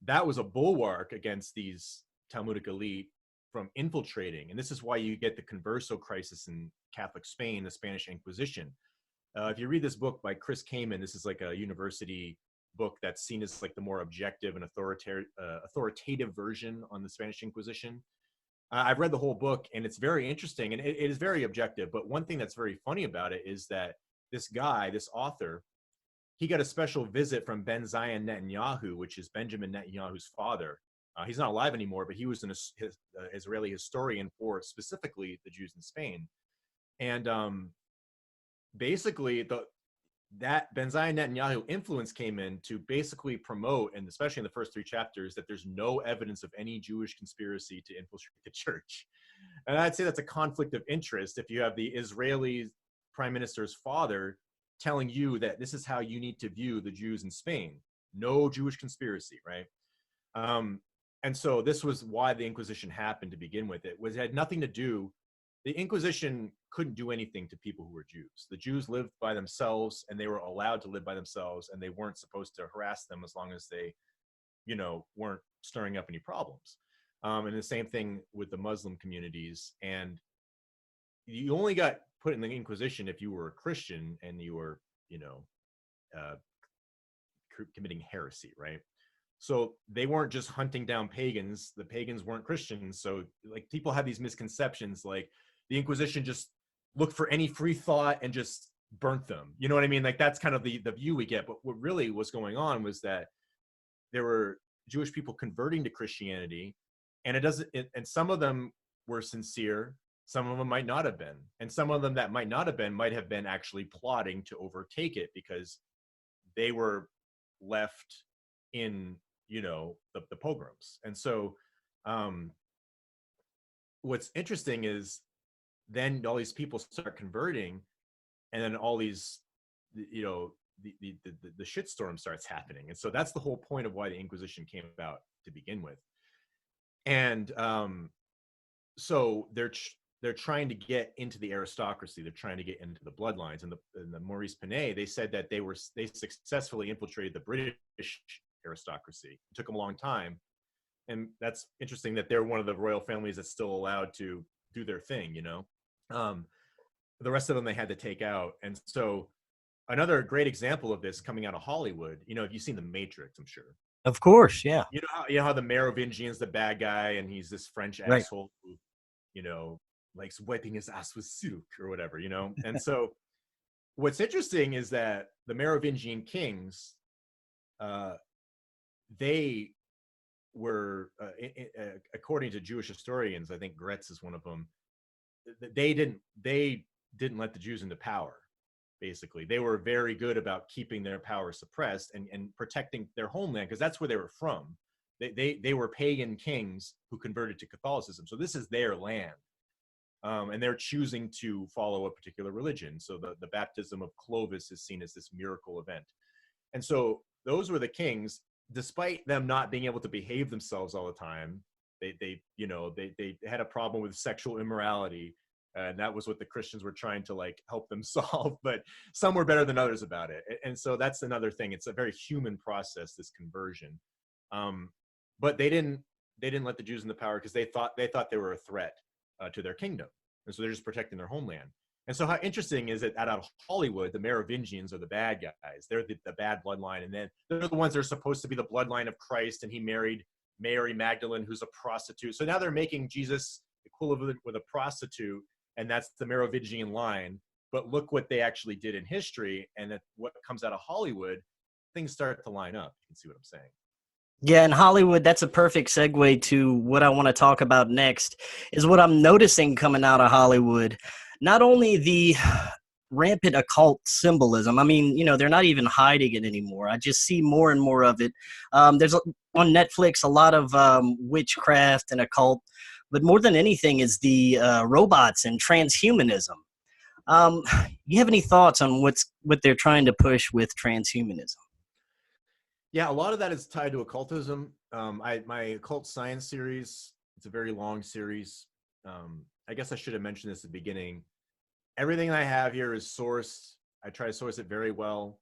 that was a bulwark against these Talmudic elite from infiltrating. And this is why you get the Converso crisis in Catholic Spain, the Spanish Inquisition. If you read this book by Chris Kamen, this is like a university book that's seen as like the more objective and authoritative version on the Spanish Inquisition. I've read the whole book, and it's very interesting, and it is very objective. But one thing that's very funny about it is that this guy, this author, he got a special visit from Ben Zion Netanyahu, which is Benjamin Netanyahu's father. He's not alive anymore, but he was an Israeli historian for specifically the Jews in Spain. And basically, that Ben Zion Netanyahu influence came in to basically promote, and especially in the first 3 chapters, that there's no evidence of any Jewish conspiracy to infiltrate the church. And I'd say that's a conflict of interest if you have the Israeli prime minister's father telling you that this is how you need to view the Jews in Spain. No Jewish conspiracy, right? And so this was why the Inquisition happened to begin with. It had nothing to do, the Inquisition couldn't do anything to people who were Jews. The Jews lived by themselves, and they were allowed to live by themselves, and they weren't supposed to harass them as long as they, weren't stirring up any problems. And the same thing with the Muslim communities. And you only got put in the Inquisition if you were a Christian and you were, committing heresy, right? So they weren't just hunting down pagans. The pagans weren't Christians. So like people have these misconceptions, like the Inquisition just looked for any free thought and just burnt them. You know what I mean? Like that's kind of the view we get. But what really was going on was that there were Jewish people converting to Christianity, and and some of them were sincere. Some of them might not have been. And some of them that might not have been actually plotting to overtake it because they were left in, the pogroms. And so what's interesting is then all these people start converting, and then all these, the shitstorm starts happening. And so that's the whole point of why the Inquisition came about to begin with. And so they're trying to get into the aristocracy. They're trying to get into the bloodlines. And the Maurice Pinay, they said that they successfully infiltrated the British aristocracy. It took them a long time. And that's interesting that they're one of the royal families that's still allowed to do their thing, The rest of them they had to take out. And so another great example of this coming out of Hollywood, if you've seen The Matrix, I'm sure. Of course, yeah. You know how the Merovingian's the bad guy, and he's this French asshole who, likes wiping his ass with silk or whatever, And so what's interesting is that the Merovingian kings, they were, according to Jewish historians, I think Gretz is one of them, they didn't let the Jews into power. Basically, they were very good about keeping their power suppressed and protecting their homeland, because that's where they were from. They were pagan kings who converted to Catholicism. So this is their land. And they're choosing to follow a particular religion. So the baptism of Clovis is seen as this miracle event. And so those were the kings, despite them not being able to behave themselves all the time. They had a problem with sexual immorality. And that was what the Christians were trying to help them solve, but some were better than others about it. And so that's another thing. It's a very human process, this conversion. But they didn't let the Jews into power because they thought they were a threat to their kingdom. And so they're just protecting their homeland. And so how interesting is it, out of Hollywood, the Merovingians are the bad guys. They're the bad bloodline. And then they're the ones that are supposed to be the bloodline of Christ. And he married Mary Magdalene, who's a prostitute. So now they're making Jesus equivalent with a prostitute. And that's the Merovingian line. But look what they actually did in history. And what comes out of Hollywood, things start to line up. You can see what I'm saying. Yeah, in Hollywood, that's a perfect segue to what I want to talk about next, is what I'm noticing coming out of Hollywood. Not only the rampant occult symbolism, I mean, they're not even hiding it anymore. I just see more and more of it. There's on Netflix a lot of witchcraft and occult, but more than anything is the robots and transhumanism. You have any thoughts on what they're trying to push with transhumanism? Yeah, a lot of that is tied to occultism. My occult science series, it's a very long series. I guess I should have mentioned this at the beginning. Everything I have here is sourced. I try to source it very well,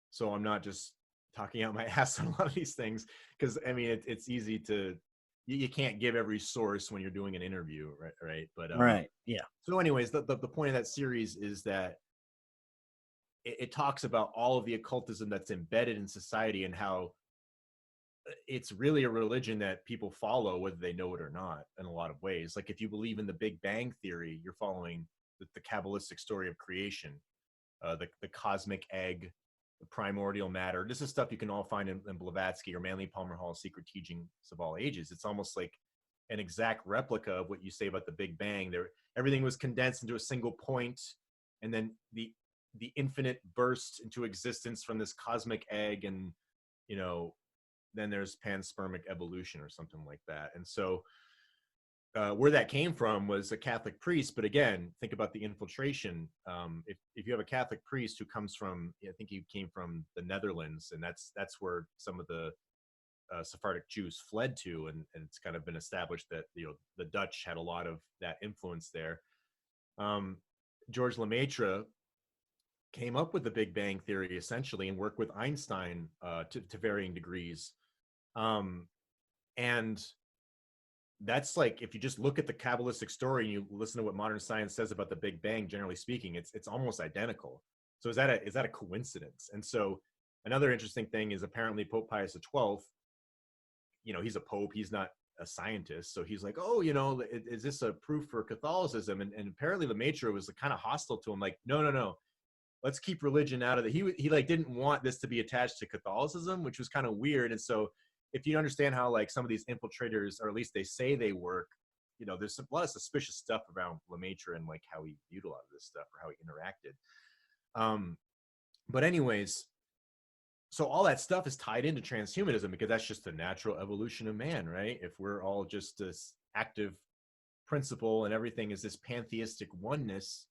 so I'm not just talking out my ass on a lot of these things, because I mean it's easy to, you can't give every source when you're doing an interview, right? But right, yeah. So anyways, the point of that series is that it talks about all of the occultism that's embedded in society and how it's really a religion that people follow whether they know it or not, in a lot of ways. Like if you believe in the Big Bang Theory, you're following the Kabbalistic story of creation. the cosmic egg, the primordial matter. This is stuff you can all find in Blavatsky or Manly Palmer Hall's Secret Teachings of All Ages. It's almost like an exact replica of what you say about the Big Bang. There, everything was condensed into a single point, and then the infinite burst into existence from this cosmic egg, and then there's panspermic evolution or something like that. And so where that came from was a Catholic priest. But again, think about the infiltration. If you have a Catholic priest who comes from, I think he came from the Netherlands, and that's where some of the Sephardic Jews fled to, and it's kind of been established that the Dutch had a lot of that influence there. George Lemaitre came up with the Big Bang Theory essentially, and worked with Einstein to varying degrees. And that's like, if you just look at the Kabbalistic story and you listen to what modern science says about the Big Bang, generally speaking, it's almost identical. So is that a coincidence? And so another interesting thing is apparently Pope Pius XII, he's a pope, he's not a scientist. So he's like, oh, is this a proof for Catholicism? And apparently Lemaitre was kind of hostile to him, like, no. Let's keep religion out of it. He like didn't want this to be attached to Catholicism, which was kind of weird. And so if you understand how like some of these infiltrators, or at least they say they work, there's a lot of suspicious stuff around Lemaitre and like how he viewed a lot of this stuff or how he interacted. But anyways, so all that stuff is tied into transhumanism, because that's just the natural evolution of man, right? If we're all just this active principle and everything is this pantheistic oneness,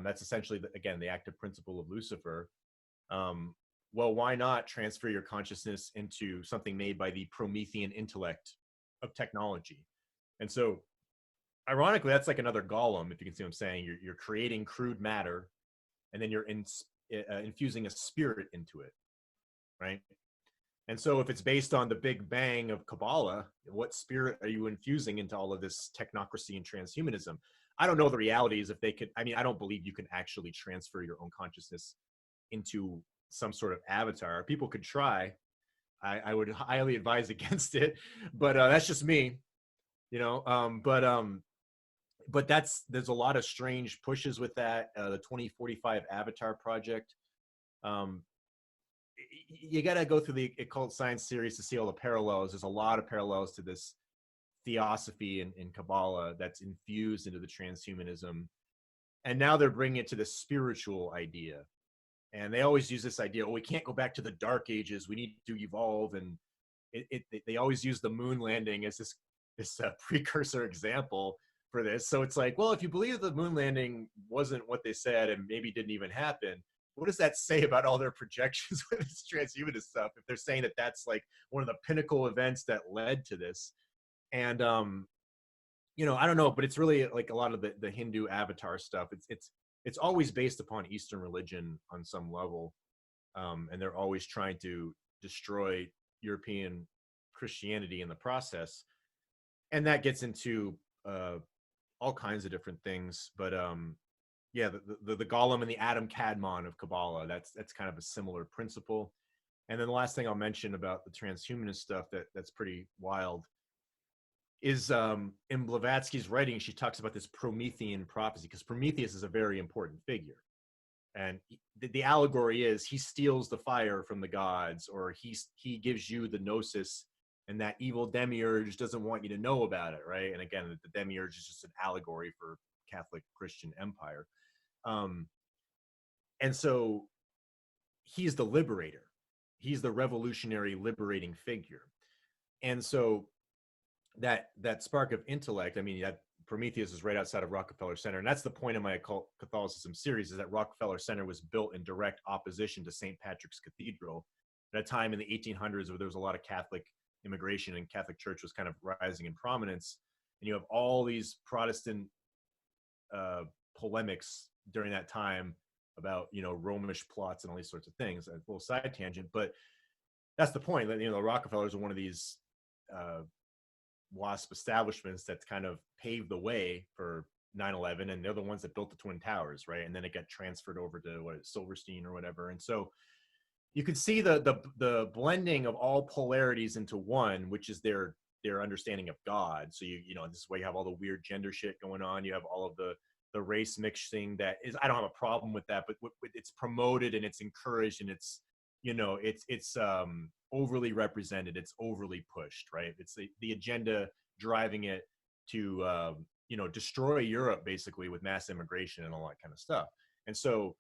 that's essentially, again, the active principle of Lucifer. Well, why not transfer your consciousness into something made by the Promethean intellect of technology? And so, ironically, that's like another Golem, if you can see what I'm saying. You're creating crude matter, and then you're infusing a spirit into it, right? And so if it's based on the Big Bang of Kabbalah, what spirit are you infusing into all of this technocracy and transhumanism? I don't know the realities if they could. I mean, I don't believe you can actually transfer your own consciousness into some sort of avatar. People could try. I would highly advise against it, but that's just me, but there's a lot of strange pushes with that. The 2045 Avatar project. You got to go through the Occult Science series to see all the parallels. There's a lot of parallels to this Theosophy in Kabbalah that's infused into the transhumanism. And now they're bringing it to the spiritual idea. And they always use this idea, we can't go back to the dark ages. We need to evolve. And they always use the moon landing as this precursor example for this. So it's like, well, if you believe the moon landing wasn't what they said and maybe didn't even happen, what does that say about all their projections with this transhumanist stuff? If they're saying that that's like one of the pinnacle events that led to this. And, I don't know, but it's really like a lot of the Hindu avatar stuff. It's always based upon Eastern religion on some level. And they're always trying to destroy European Christianity in the process. And that gets into all kinds of different things. But yeah, the Golem and the Adam Kadmon of Kabbalah, that's kind of a similar principle. And then the last thing I'll mention about the transhumanist stuff that's pretty wild is in Blavatsky's writing, she talks about this Promethean prophecy, because Prometheus is a very important figure. And the allegory is he steals the fire from the gods, or he gives you the gnosis, and that evil demiurge doesn't want you to know about it, right? And again, the demiurge is just an allegory for Catholic Christian empire. And so he's the liberator. He's the revolutionary liberating figure. And so that spark of intellect, I mean, that Prometheus is right outside of Rockefeller Center. And that's the point of my Occult Catholicism series, is that Rockefeller Center was built in direct opposition to St. Patrick's Cathedral at a time in the 1800s where there was a lot of Catholic immigration and Catholic Church was kind of rising in prominence. And you have all these Protestant polemics during that time about, Romish plots and all these sorts of things. A little side tangent, but that's the point. That, the Rockefellers are one of these WASP establishments that's kind of paved the way for 9/11, and they're the ones that built the Twin Towers, right? And then it got transferred over to Silverstein or whatever. And so you could see the blending of all polarities into one, which is their understanding of God. So you know, this is why you have all the weird gender shit going on. You have all of the race mixing that is, I don't have a problem with that, but it's promoted and it's encouraged and it's, you know, it's overly represented, it's overly pushed, right? It's the agenda driving it to, you know, destroy Europe basically with mass immigration and all that kind of stuff. And so,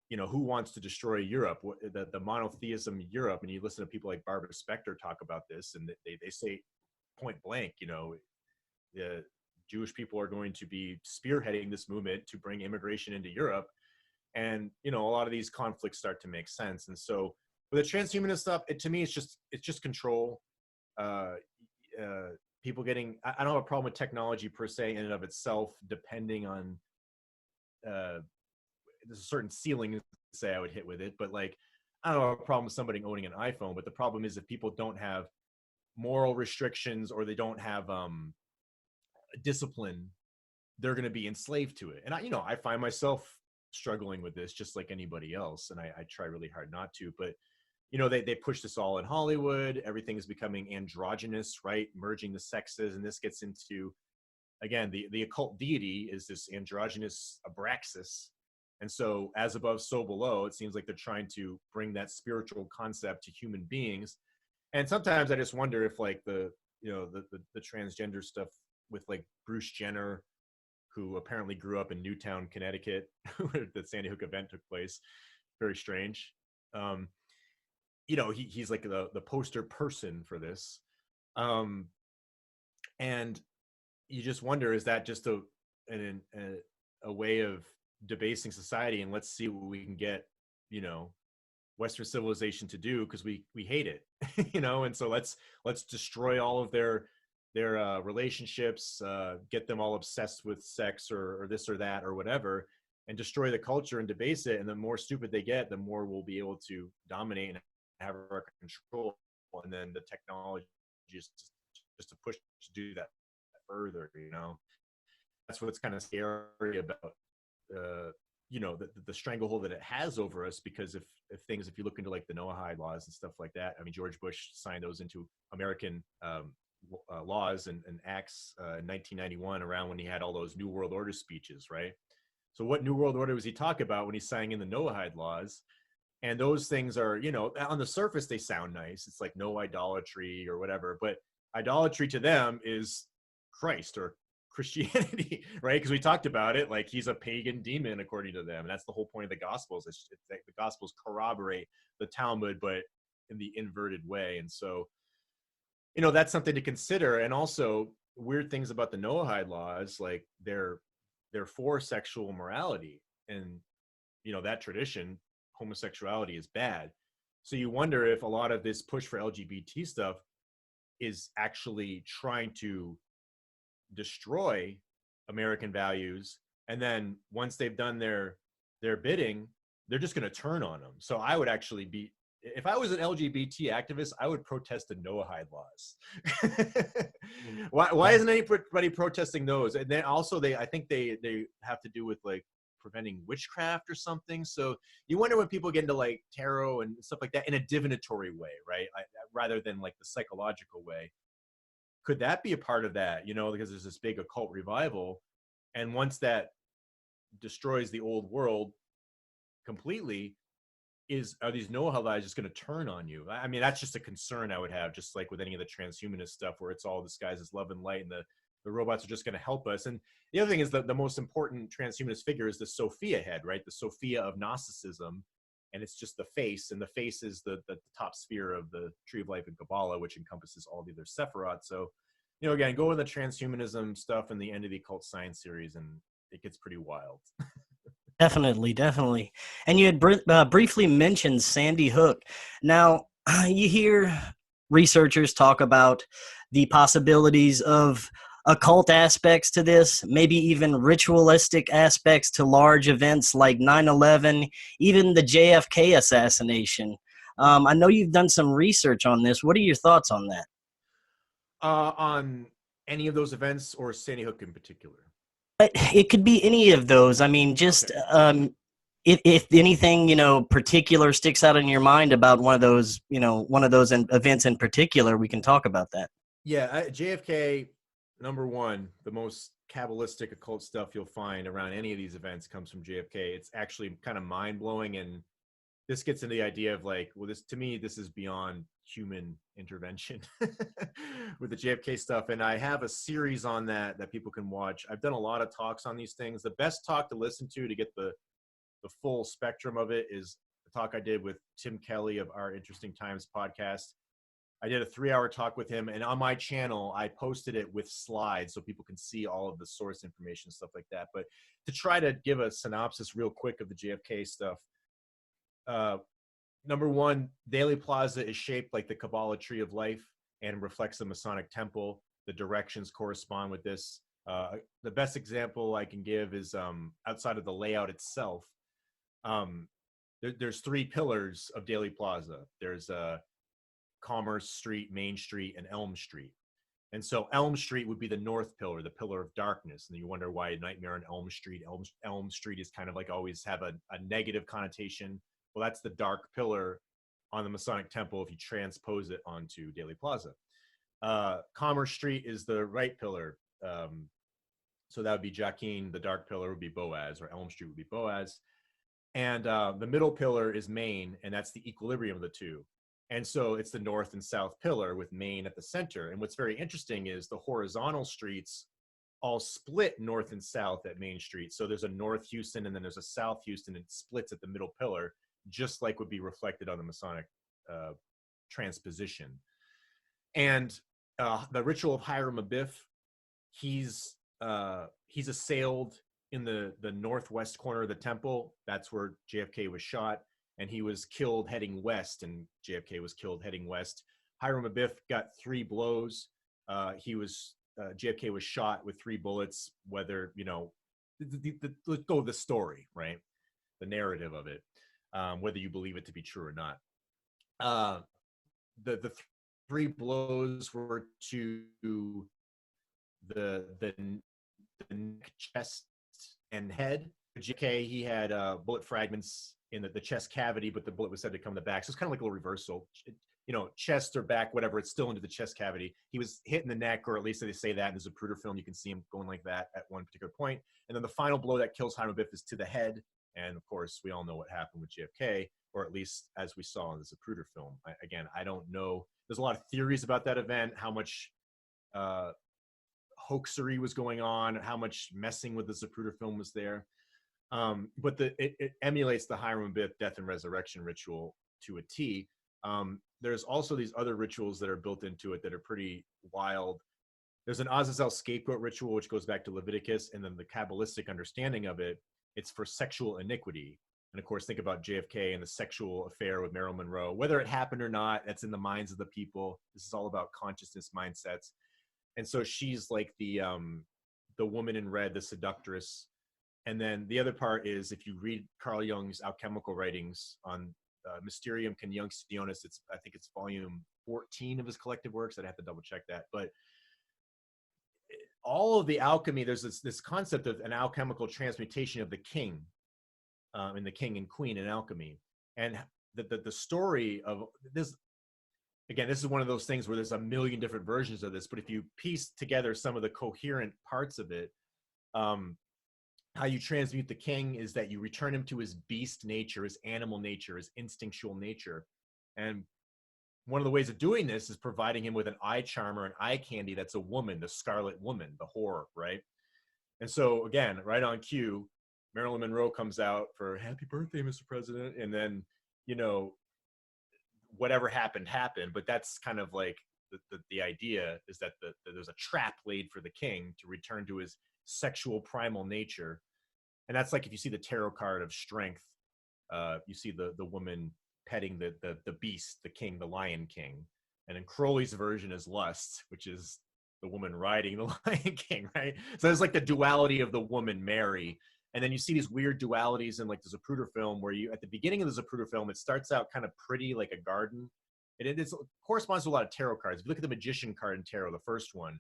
you know, who wants to destroy Europe? The monotheism in Europe, and you listen to people like Barbara Specter talk about this, and they say point blank, you know, the Jewish people are going to be spearheading this movement to bring immigration into Europe. And, you know, a lot of these conflicts start to make sense. And so with the transhumanist stuff, to me, it's just control. People getting, I don't have a problem with technology per se in and of itself, depending on, there's a certain ceiling, say, I would hit with it, but like, I don't have a problem with somebody owning an iPhone, but the problem is if people don't have moral restrictions or they don't have discipline, they're going to be enslaved to it. And I find myself struggling with this just like anybody else, and I try really hard not to, but you know, they push this all in Hollywood. Everything is becoming androgynous, right? Merging the sexes, and this gets into, again, the occult deity is this androgynous Abraxas. And so as above, so below, it seems like they're trying to bring that spiritual concept to human beings. And sometimes I just wonder if like the transgender stuff with like Bruce Jenner, who apparently grew up in Newtown, Connecticut, where the Sandy Hook event took place. Very strange. You know, he's like the poster person for this. And you just wonder, is that just a way of debasing society, and let's see what we can get, you know, Western civilization to do, because we hate it, you know, and so let's destroy all of their relationships, get them all obsessed with sex or this or that or whatever, and destroy the culture and debase it. And the more stupid they get, the more we'll be able to dominate and have our control. And then the technology is just to push to do that further, you know. That's what's kind of scary about you know, the stranglehold that it has over us, because if you look into like the Noahide laws and stuff like that, I mean, George Bush signed those into American laws and acts in 1991, around when he had all those New World Order speeches, right? So what New World Order was he talking about when he's signing in the Noahide laws? And those things are, you know, on the surface, they sound nice. It's like no idolatry or whatever, but idolatry to them is Christ or Christianity, right? Because we talked about it, like he's a pagan demon according to them. And that's the whole point of the Gospels. It's like the Gospels corroborate the Talmud, but in the inverted way. And so, you know, that's something to consider. And also weird things about the Noahide laws, like they're for sexual morality. And, you know, that tradition, homosexuality is bad. So you wonder if a lot of this push for LGBT stuff is actually trying to destroy American values, and then once they've done their bidding, they're just going to turn on them. So I would actually be, if I was an LGBT activist, I would protest the Noahide laws. Why isn't anybody protesting those? And then also I think they have to do with like preventing witchcraft or something. So you wonder when people get into like tarot and stuff like that in a divinatory way, right? Rather than like the psychological way. Could that be a part of that? You know, because there's this big occult revival, and once that destroys the old world completely, are these Noahide laws just going to turn on you? I mean, that's just a concern I would have, just like with any of the transhumanist stuff, where it's all disguised as love and light, and the robots are just going to help us. And the other thing is that the most important transhumanist figure is the Sophia head, right? The Sophia of Gnosticism. And it's just the face, and the face is the top sphere of the Tree of Life in Kabbalah, which encompasses all the other Sephiroth. So, you know, again, go in the transhumanism stuff and the end of the occult science series, and it gets pretty wild. Definitely. And you had briefly mentioned Sandy Hook. Now, you hear researchers talk about the possibilities of occult aspects to this, maybe even ritualistic aspects to large events like 9/11, even the JFK assassination. I know you've done some research on this. What are your thoughts on that? On any of those events, or Sandy Hook in particular? It could be any of those. I mean, just okay. If anything, you know, particular sticks out in your mind about one of those events in particular, we can talk about that. Yeah, JFK, number one, the most Kabbalistic occult stuff you'll find around any of these events comes from JFK. It's actually kind of mind-blowing, and this gets into the idea of like, well, this, to me, this is beyond human intervention with the JFK stuff. And I have a series on that people can watch. I've done a lot of talks on these things. The best talk to listen to get the full spectrum of it is the talk I did with Tim Kelly of our Interesting Times podcast. I did a 3-hour talk with him, and on my channel, I posted it with slides so people can see all of the source information, stuff like that. But to try to give a synopsis real quick of the JFK stuff, number one, Dealey Plaza is shaped like the Kabbalah tree of life and reflects the Masonic temple. The directions correspond with this. The best example I can give is outside of the layout itself. There's 3 pillars of Dealey Plaza. There's Commerce Street, Main Street, and Elm Street. And so Elm Street would be the north pillar, the pillar of darkness. And you wonder why Nightmare on Elm Street. Elm Street is kind of like always have a negative connotation. Well, that's the dark pillar on the Masonic temple if you transpose it onto Dealey Plaza. Commerce Street is the right pillar. So that would be Joaquin. The dark pillar would be Boaz, or Elm Street would be Boaz. And the middle pillar is Main, and that's the equilibrium of the two. And so it's the north and south pillar with Main at the center. And what's very interesting is the horizontal streets all split north and south at Main Street. So there's a North Houston and then there's a South Houston, and it splits at the middle pillar, just like would be reflected on the Masonic transposition. And the ritual of Hiram Abiff, he's assailed in the northwest corner of the temple. That's where JFK was shot. And he was killed heading west, and JFK was killed heading west. Hiram Abiff got 3 blows. JFK was shot with 3 bullets. Whether, let's go with the story, right? The narrative of it, whether you believe it to be true or not. The 3 blows were to the neck, chest, and head. JFK, he had bullet fragments in the chest cavity, but the bullet was said to come in the back. So it's kind of like a little reversal. Chest or back, whatever, it's still into the chest cavity. He was hit in the neck, or at least they say that in the Zapruder film. You can see him going like that at one particular point. And then the final blow that kills Hiram Abiff is to the head. And of course, we all know what happened with JFK, or at least as we saw in the Zapruder film. Again, I don't know. There's a lot of theories about that event, how much hoaxery was going on, how much messing with the Zapruder film was there. But it emulates the Hiram Abiff death and resurrection ritual to a T. There's also these other rituals that are built into it that are pretty wild. There's an Azazel scapegoat ritual, which goes back to Leviticus, and then the Kabbalistic understanding of it, it's for sexual iniquity. And of course, think about JFK and the sexual affair with Marilyn Monroe. Whether it happened or not, that's in the minds of the people. This is all about consciousness mindsets. And so she's like the woman in red, the seductress. And then the other part is, if you read Carl Jung's alchemical writings on Mysterium Conjunctionis, I think it's volume 14 of his collected works. I'd have to double check that. But all of the alchemy, there's this concept of an alchemical transmutation of the king, and the king and queen in alchemy. And the story of this, again, this is one of those things where there's a million different versions of this. But if you piece together some of the coherent parts of it, how you transmute the king is that you return him to his beast nature, his animal nature, his instinctual nature. And one of the ways of doing this is providing him with an eye charm or an eye candy that's a woman, the Scarlet Woman, the whore, right? And so, again, right on cue, Marilyn Monroe comes out for "Happy Birthday, Mr. President," and then, whatever happened. But that's kind of like the idea is that there's a trap laid for the king to return to his sexual primal nature. And that's like, if you see the tarot card of strength, you see the woman petting the beast, the king, the lion king. And in Crowley's version is lust, which is the woman riding the lion king, right? So there's like the duality of the woman Mary. And then you see these weird dualities in like the Zapruder film, where at the beginning of the Zapruder film, it starts out kind of pretty, like a garden. It corresponds to a lot of tarot cards. If you look at the magician card in tarot, the first one,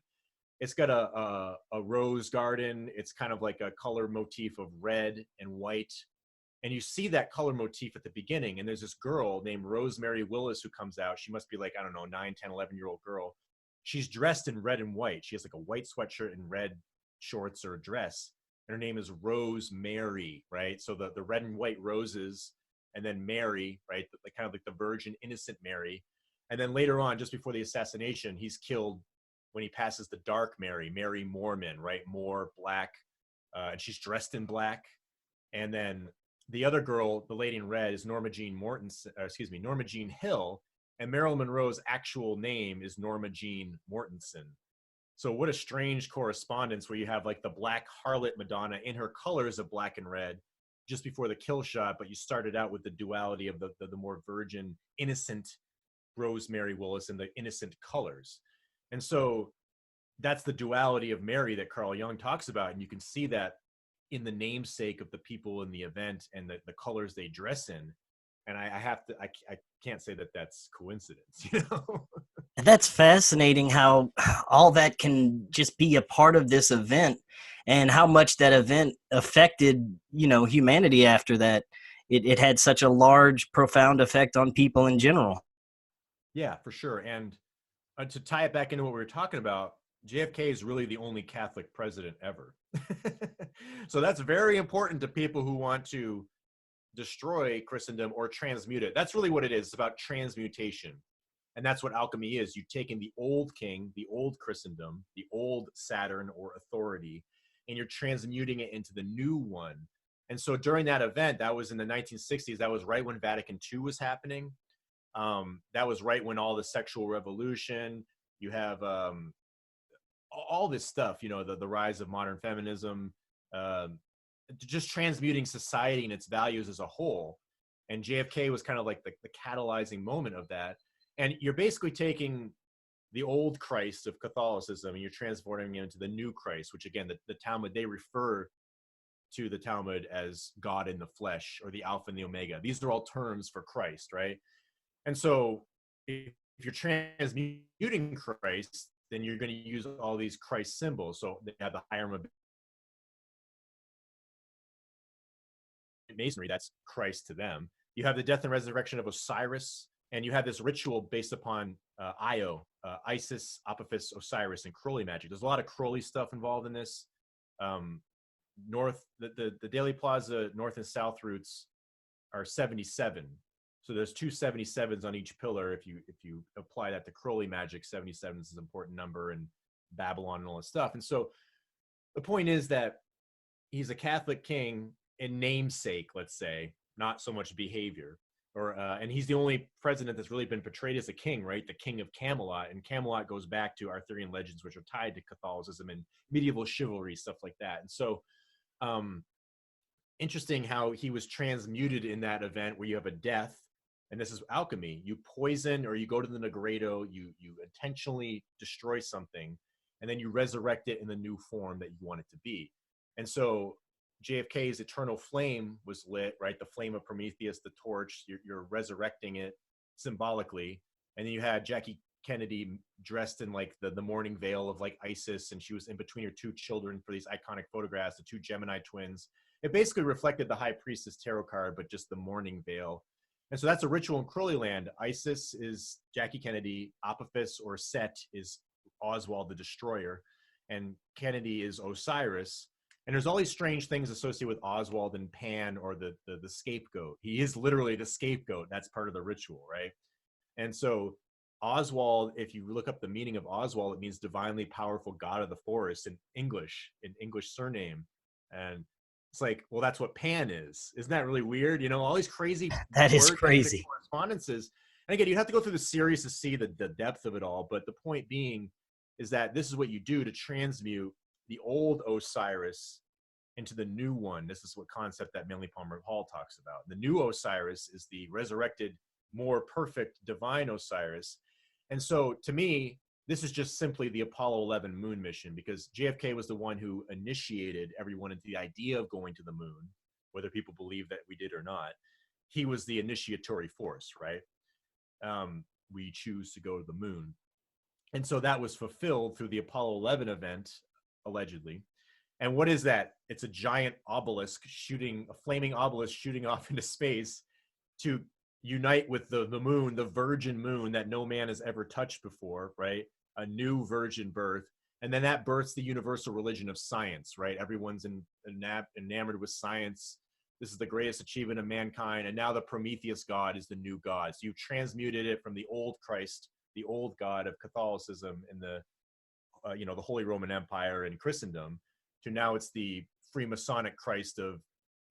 it's got a rose garden. It's kind of like a color motif of red and white. And you see that color motif at the beginning. And there's this girl named Rosemary Willis who comes out. She must be like, I don't know, 9, 10, 11-year-old girl. She's dressed in red and white. She has like a white sweatshirt and red shorts or a dress. And her name is Rose Mary, right? So the red and white roses, and then Mary, right? The kind of like the virgin, innocent Mary. And then later on, just before the assassination, he's killed when he passes the dark Mary, Mary Mormon, right? More black, and she's dressed in black. And then the other girl, the lady in red, is Norma Jean Norma Jean Hill, and Marilyn Monroe's actual name is Norma Jean Mortensen. So what a strange correspondence where you have like the black harlot Madonna in her colors of black and red just before the kill shot, but you started out with the duality of the more virgin, innocent Rosemary Willis and the innocent colors. And so that's the duality of Mary that Carl Jung talks about. And you can see that in the namesake of the people in the event and the colors they dress in. And I can't say that that's coincidence, you know? That's fascinating how all that can just be a part of this event, and how much that event affected, humanity after that. It had such a large, profound effect on people in general. Yeah, for sure. And to tie it back into what we were talking about, JFK is really the only Catholic president ever. So that's very important to people who want to destroy Christendom or transmute it. That's really what it is. It's about transmutation. And that's what alchemy is. You've taken the old king, the old Christendom, the old Saturn or authority, and you're transmuting it into the new one. And so during that event, that was in the 1960s, that was right when Vatican II was happening. That was right when all the sexual revolution, you have all this stuff, the rise of modern feminism, just transmuting society and its values as a whole. And JFK was kind of like the catalyzing moment of that. And you're basically taking the old Christ of Catholicism and you're transforming it into the new Christ, which again, the Talmud, they refer to the Talmud as God in the flesh, or the Alpha and the Omega. These are all terms for Christ, right? And so if you're transmuting Christ, then you're going to use all these Christ symbols. So they have the Hiram of Masonry, that's Christ to them. You have the death and resurrection of Osiris, and you have this ritual based upon Io, Isis, Apophis, Osiris, and Crowley magic. There's a lot of Crowley stuff involved in this. The Daily Plaza North and South routes are 77. So there's 2 77s on each pillar. If you apply that to Crowley magic, 77 is an important number, and Babylon and all this stuff. And so the point is that he's a Catholic king in namesake, let's say, not so much behavior. And he's the only president that's really been portrayed as a king, right? The king of Camelot. And Camelot goes back to Arthurian legends, which are tied to Catholicism and medieval chivalry, stuff like that. And so interesting how he was transmuted in that event where you have a death, and this is alchemy. You poison, or you go to the Negredo, you intentionally destroy something, and then you resurrect it in the new form that you want it to be. And so JFK's eternal flame was lit, right? The flame of Prometheus, the torch, you're resurrecting it symbolically. And then you had Jackie Kennedy dressed in like the mourning veil of like Isis, and she was in between her 2 children for these iconic photographs, the 2 Gemini twins. It basically reflected the High Priestess tarot card, but just the mourning veil. And so that's a ritual in Crowley land. Isis is Jackie Kennedy, Apophis or Set is Oswald the Destroyer, and Kennedy is Osiris. And there's all these strange things associated with Oswald and Pan, or the scapegoat. He is literally the scapegoat. That's part of the ritual, right? And so Oswald, if you look up the meaning of Oswald, it means divinely powerful god of the forest in English surname. And it's like, well, that's what Pan is. Isn't that really weird? All these crazy That is crazy correspondences. And again, you have to go through the series to see the depth of it all. But the point being is that this is what you do to transmute the old Osiris into the new one. This is what concept that Manly Palmer Hall talks about. The new Osiris is the resurrected, more perfect, divine Osiris. And so to me, this is just simply the Apollo 11 moon mission, because JFK was the one who initiated everyone into the idea of going to the moon, whether people believe that we did or not. He was the initiatory force, right? We choose to go to the moon. And so that was fulfilled through the Apollo 11 event, allegedly. And what is that? It's a giant obelisk a flaming obelisk shooting off into space to unite with the moon, the virgin moon that no man has ever touched before, right? A new virgin birth. And then that births the universal religion of science, right? Everyone's enamored with science. This is the greatest achievement of mankind. And now the Prometheus God is the new God. So you've transmuted it from the old Christ, the old God of Catholicism and the Holy Roman Empire and Christendom, to now it's the Freemasonic Christ of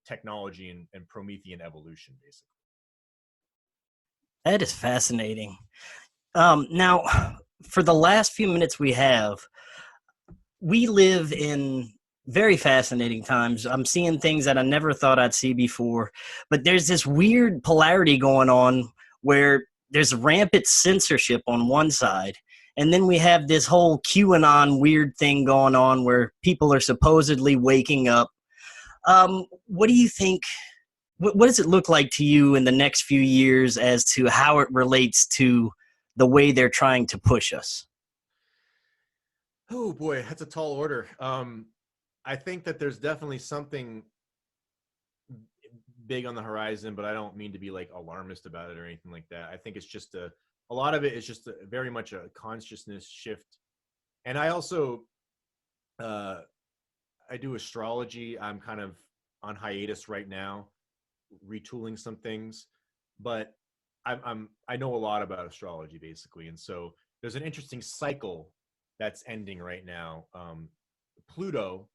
technology and Promethean evolution, basically. That is fascinating. Now, for the last few minutes we live in very fascinating times. I'm seeing things that I never thought I'd see before, but there's this weird polarity going on where there's rampant censorship on one side, and then we have this whole QAnon weird thing going on where people are supposedly waking up. What do you think? What does it look like to you in the next few years as to how it relates to the way they're trying to push us? Oh boy, that's a tall order. I think that there's definitely something big on the horizon, but I don't mean to be like alarmist about it or anything like that. I think it's just a lot of it is just very much a consciousness shift. And I also, I do astrology. I'm kind of on hiatus right now, retooling some things, but I know a lot about astrology basically. And so there's an interesting cycle that's ending right now. Pluto,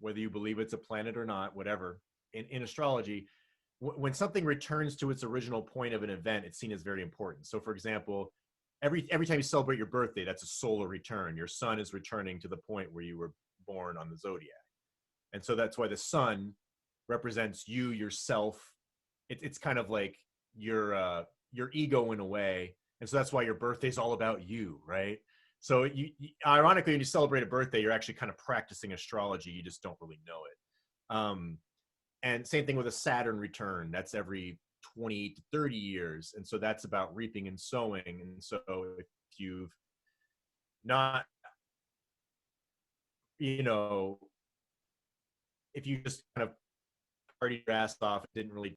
whether you believe it's a planet or not, whatever, in astrology, when something returns to its original point of an event, it's seen as very important. So for example, every time you celebrate your birthday, that's a solar return. Your sun is returning to the point where you were born on the zodiac. And so that's why the sun represents you, yourself. It's kind of like your ego in a way. And so that's why your birthday is all about you, right? So you ironically, when you celebrate a birthday, you're actually kind of practicing astrology. You just don't really know it. And same thing with a Saturn return. That's every 20 to 30 years. And so that's about reaping and sowing. And so if you've not, if you just kind of party your ass off, didn't really,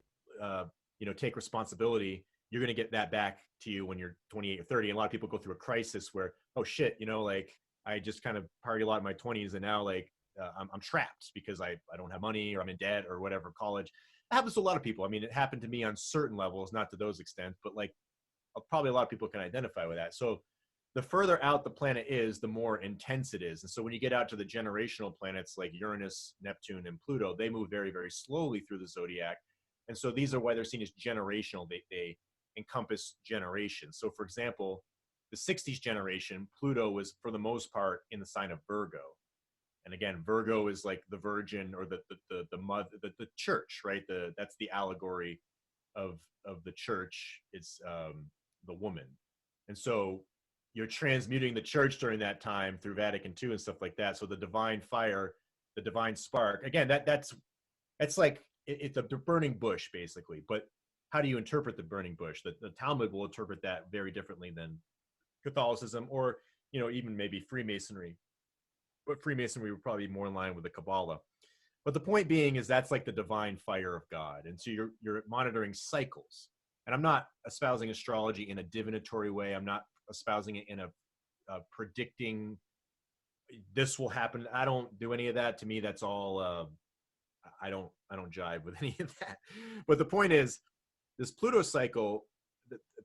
take responsibility, you're going to get that back to you when you're 28 or 30. And a lot of people go through a crisis where, oh shit, I just kind of party a lot in my 20s and now I'm trapped because I don't have money or I'm in debt or whatever, college. It happens to a lot of people. I mean, it happened to me on certain levels, not to those extents, but probably a lot of people can identify with that. So the further out the planet is, the more intense it is. And so when you get out to the generational planets like Uranus, Neptune, and Pluto, they move very, very slowly through the zodiac. And so these are why they're seen as generational. They encompass generations. So for example, the 60s generation, Pluto was for the most part in the sign of Virgo. And again, Virgo is like the virgin or the mother, the church, right? That's the allegory of the church. It's the woman. And so you're transmuting the church during that time through Vatican II and stuff like that. So the divine fire, the divine spark, again, that's like, it's a burning bush basically. But how do you interpret the burning bush? The Talmud will interpret that very differently than Catholicism or, even maybe Freemasonry. But Freemasonry would probably be more in line with the Kabbalah. But the point being is that's like the divine fire of God. And so you're monitoring cycles. And I'm not espousing astrology in a divinatory way. I'm not espousing it in a predicting this will happen. I don't do any of that. To me, that's all, I don't jive with any of that. But the point is, this Pluto cycle,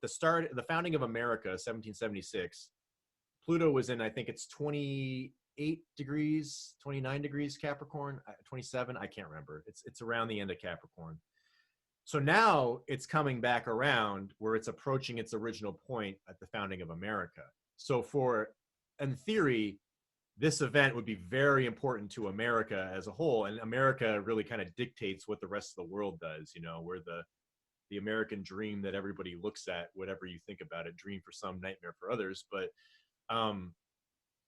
the founding of America, 1776, Pluto was in, I think it's 28 degrees, 29 degrees Capricorn, 27, I can't remember. It's around the end of Capricorn. So now it's coming back around where it's approaching its original point at the founding of America. So in theory, this event would be very important to America as a whole. And America really kind of dictates what the rest of the world does, where the American dream that everybody looks at, whatever you think about it, dream for some, nightmare for others. But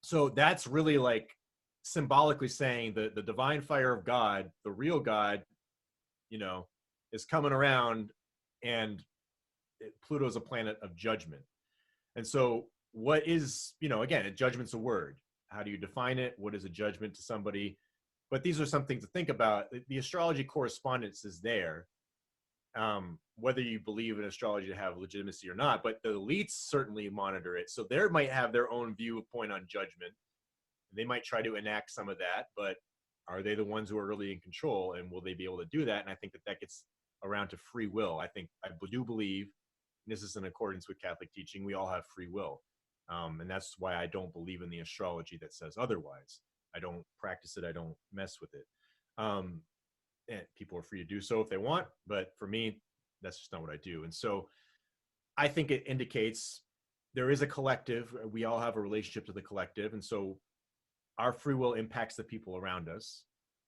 so that's really like symbolically saying the divine fire of God, the real God, is coming around, and Pluto's a planet of judgment. And so what is, again, judgment's a word. How do you define it? What is a judgment to somebody? But these are some things to think about. The astrology correspondence is there, whether you believe in astrology to have legitimacy or not, but the elites certainly monitor it. So they might have their own viewpoint on judgment. They might try to enact some of that, but are they the ones who are really in control, and will they be able to do that? And I think that gets around to free will. I do believe, and this is in accordance with Catholic teaching, we all have free will. And that's why I don't believe in the astrology that says otherwise. I don't practice it. I don't mess with it. And people are free to do so if they want, but for me, that's just not what I do. And so I think it indicates there is a collective. We all have a relationship to the collective. And so our free will impacts the people around us.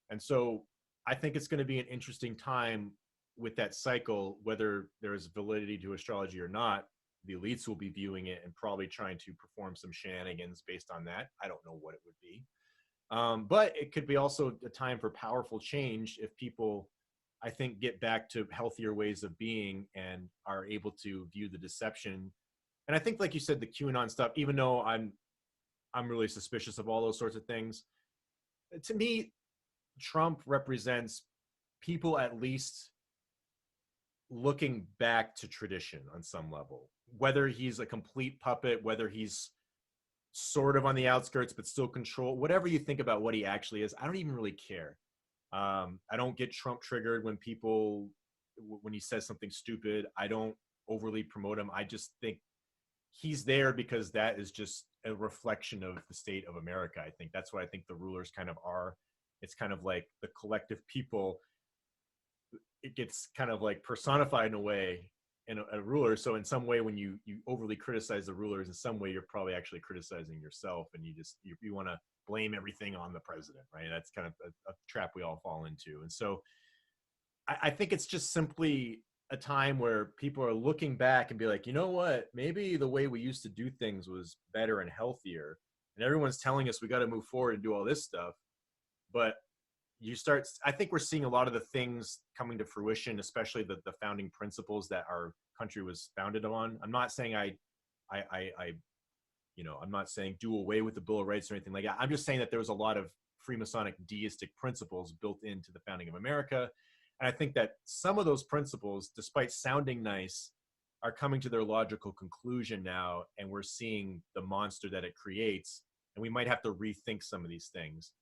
And so I think it's going to be an interesting time with that cycle, whether there is validity to astrology or not. The elites will be viewing it and probably trying to perform some shenanigans based on that. I don't know what it would be. But it could be also a time for powerful change if people, I think, get back to healthier ways of being and are able to view the deception. And I think, like you said, the QAnon stuff, even though I'm really suspicious of all those sorts of things, to me, Trump represents people at least looking back to tradition on some level, whether he's a complete puppet, whether he's sort of on the outskirts but still control, whatever you think about what he actually is, I don't even really care. I don't get Trump triggered when he says something stupid. I don't overly promote him. I just think he's there because that is just a reflection of the state of America. I think that's what I think the rulers kind of are. It's kind of like the collective people. It gets kind of like personified in a way in a ruler. So in some way, when you overly criticize the rulers, in some way, you're probably actually criticizing yourself, and you want to blame everything on the president, right? That's kind of a trap we all fall into. And so I think it's just simply a time where people are looking back and be like, you know what, maybe the way we used to do things was better and healthier. And everyone's telling us we got to move forward and do all this stuff. But I think we're seeing a lot of the things coming to fruition, especially the founding principles that our country was founded on. I'm not saying I'm not saying do away with the Bill of Rights or anything like that. I'm just saying that there was a lot of Freemasonic deistic principles built into the founding of America. And I think that some of those principles, despite sounding nice, are coming to their logical conclusion now. And we're seeing the monster that it creates. And we might have to rethink some of these things.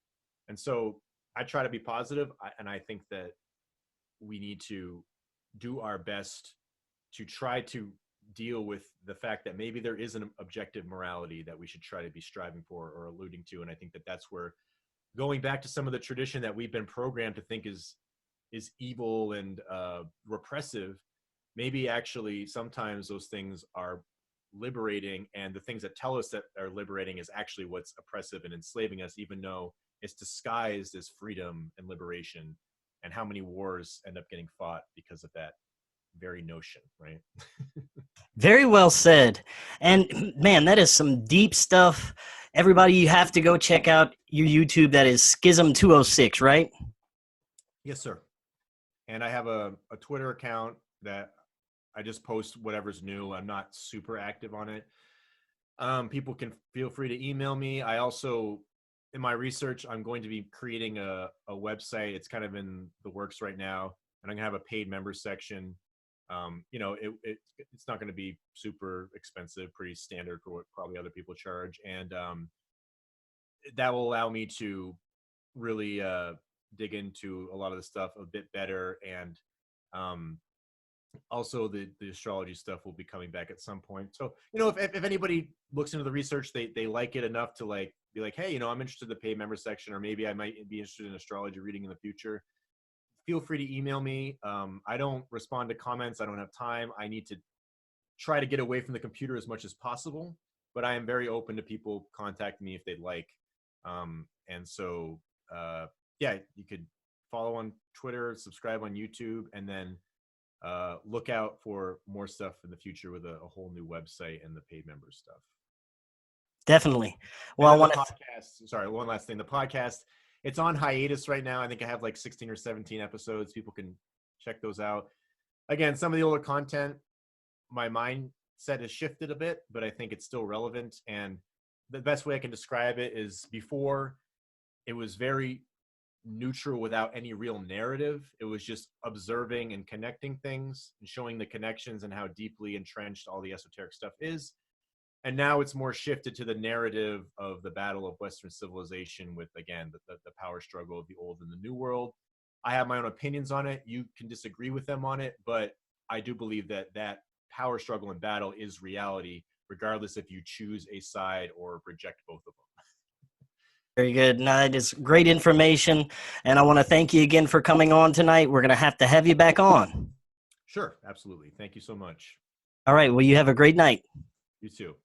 And so I try to be positive, and I think that we need to do our best to try to deal with the fact that maybe there is an objective morality that we should try to be striving for or alluding to. And I think that that's where going back to some of the tradition that we've been programmed to think is evil and repressive, maybe actually sometimes those things are liberating, and the things that tell us that are liberating is actually what's oppressive and enslaving us, even though it's disguised as freedom and liberation. And how many wars end up getting fought because of that very notion, right? Very well said. And man, that is some deep stuff. Everybody, you have to go check out your YouTube. That is Schism 206, right? Yes, sir. And I have a Twitter account that I just post whatever's new. I'm not super active on it. People can feel free to email me. I also, in my research, I'm going to be creating a website. It's kind of in the works right now, and I'm gonna have a paid member section. It's not going to be super expensive, pretty standard for what probably other people charge, and that will allow me to really dig into a lot of the stuff a bit better. And also the astrology stuff will be coming back at some point. So if anybody looks into the research, they like it enough to like be like, hey, I'm interested in the paid member section, or maybe I might be interested in astrology reading in the future, feel free to email me. I don't respond to comments. I don't have time. I need to try to get away from the computer as much as possible, but I am very open to people contacting me if they'd like. And so, you could follow on Twitter, subscribe on YouTube, and then look out for more stuff in the future with a whole new website and the paid member stuff. Definitely. Well, one last thing. The podcast, it's on hiatus right now. I think I have like 16 or 17 episodes. People can check those out. Again, some of the older content, my mindset has shifted a bit, but I think it's still relevant. And the best way I can describe it is, before, it was very neutral without any real narrative. It was just observing and connecting things and showing the connections and how deeply entrenched all the esoteric stuff is. And now it's more shifted to the narrative of the battle of Western civilization with, again, the power struggle of the old and the new world. I have my own opinions on it. You can disagree with them on it, but I do believe that that power struggle and battle is reality, regardless if you choose a side or reject both of them. Very good. No, that is great information. And I want to thank you again for coming on tonight. We're going to have you back on. Sure, absolutely. Thank you so much. All right. Well, you have a great night. You too.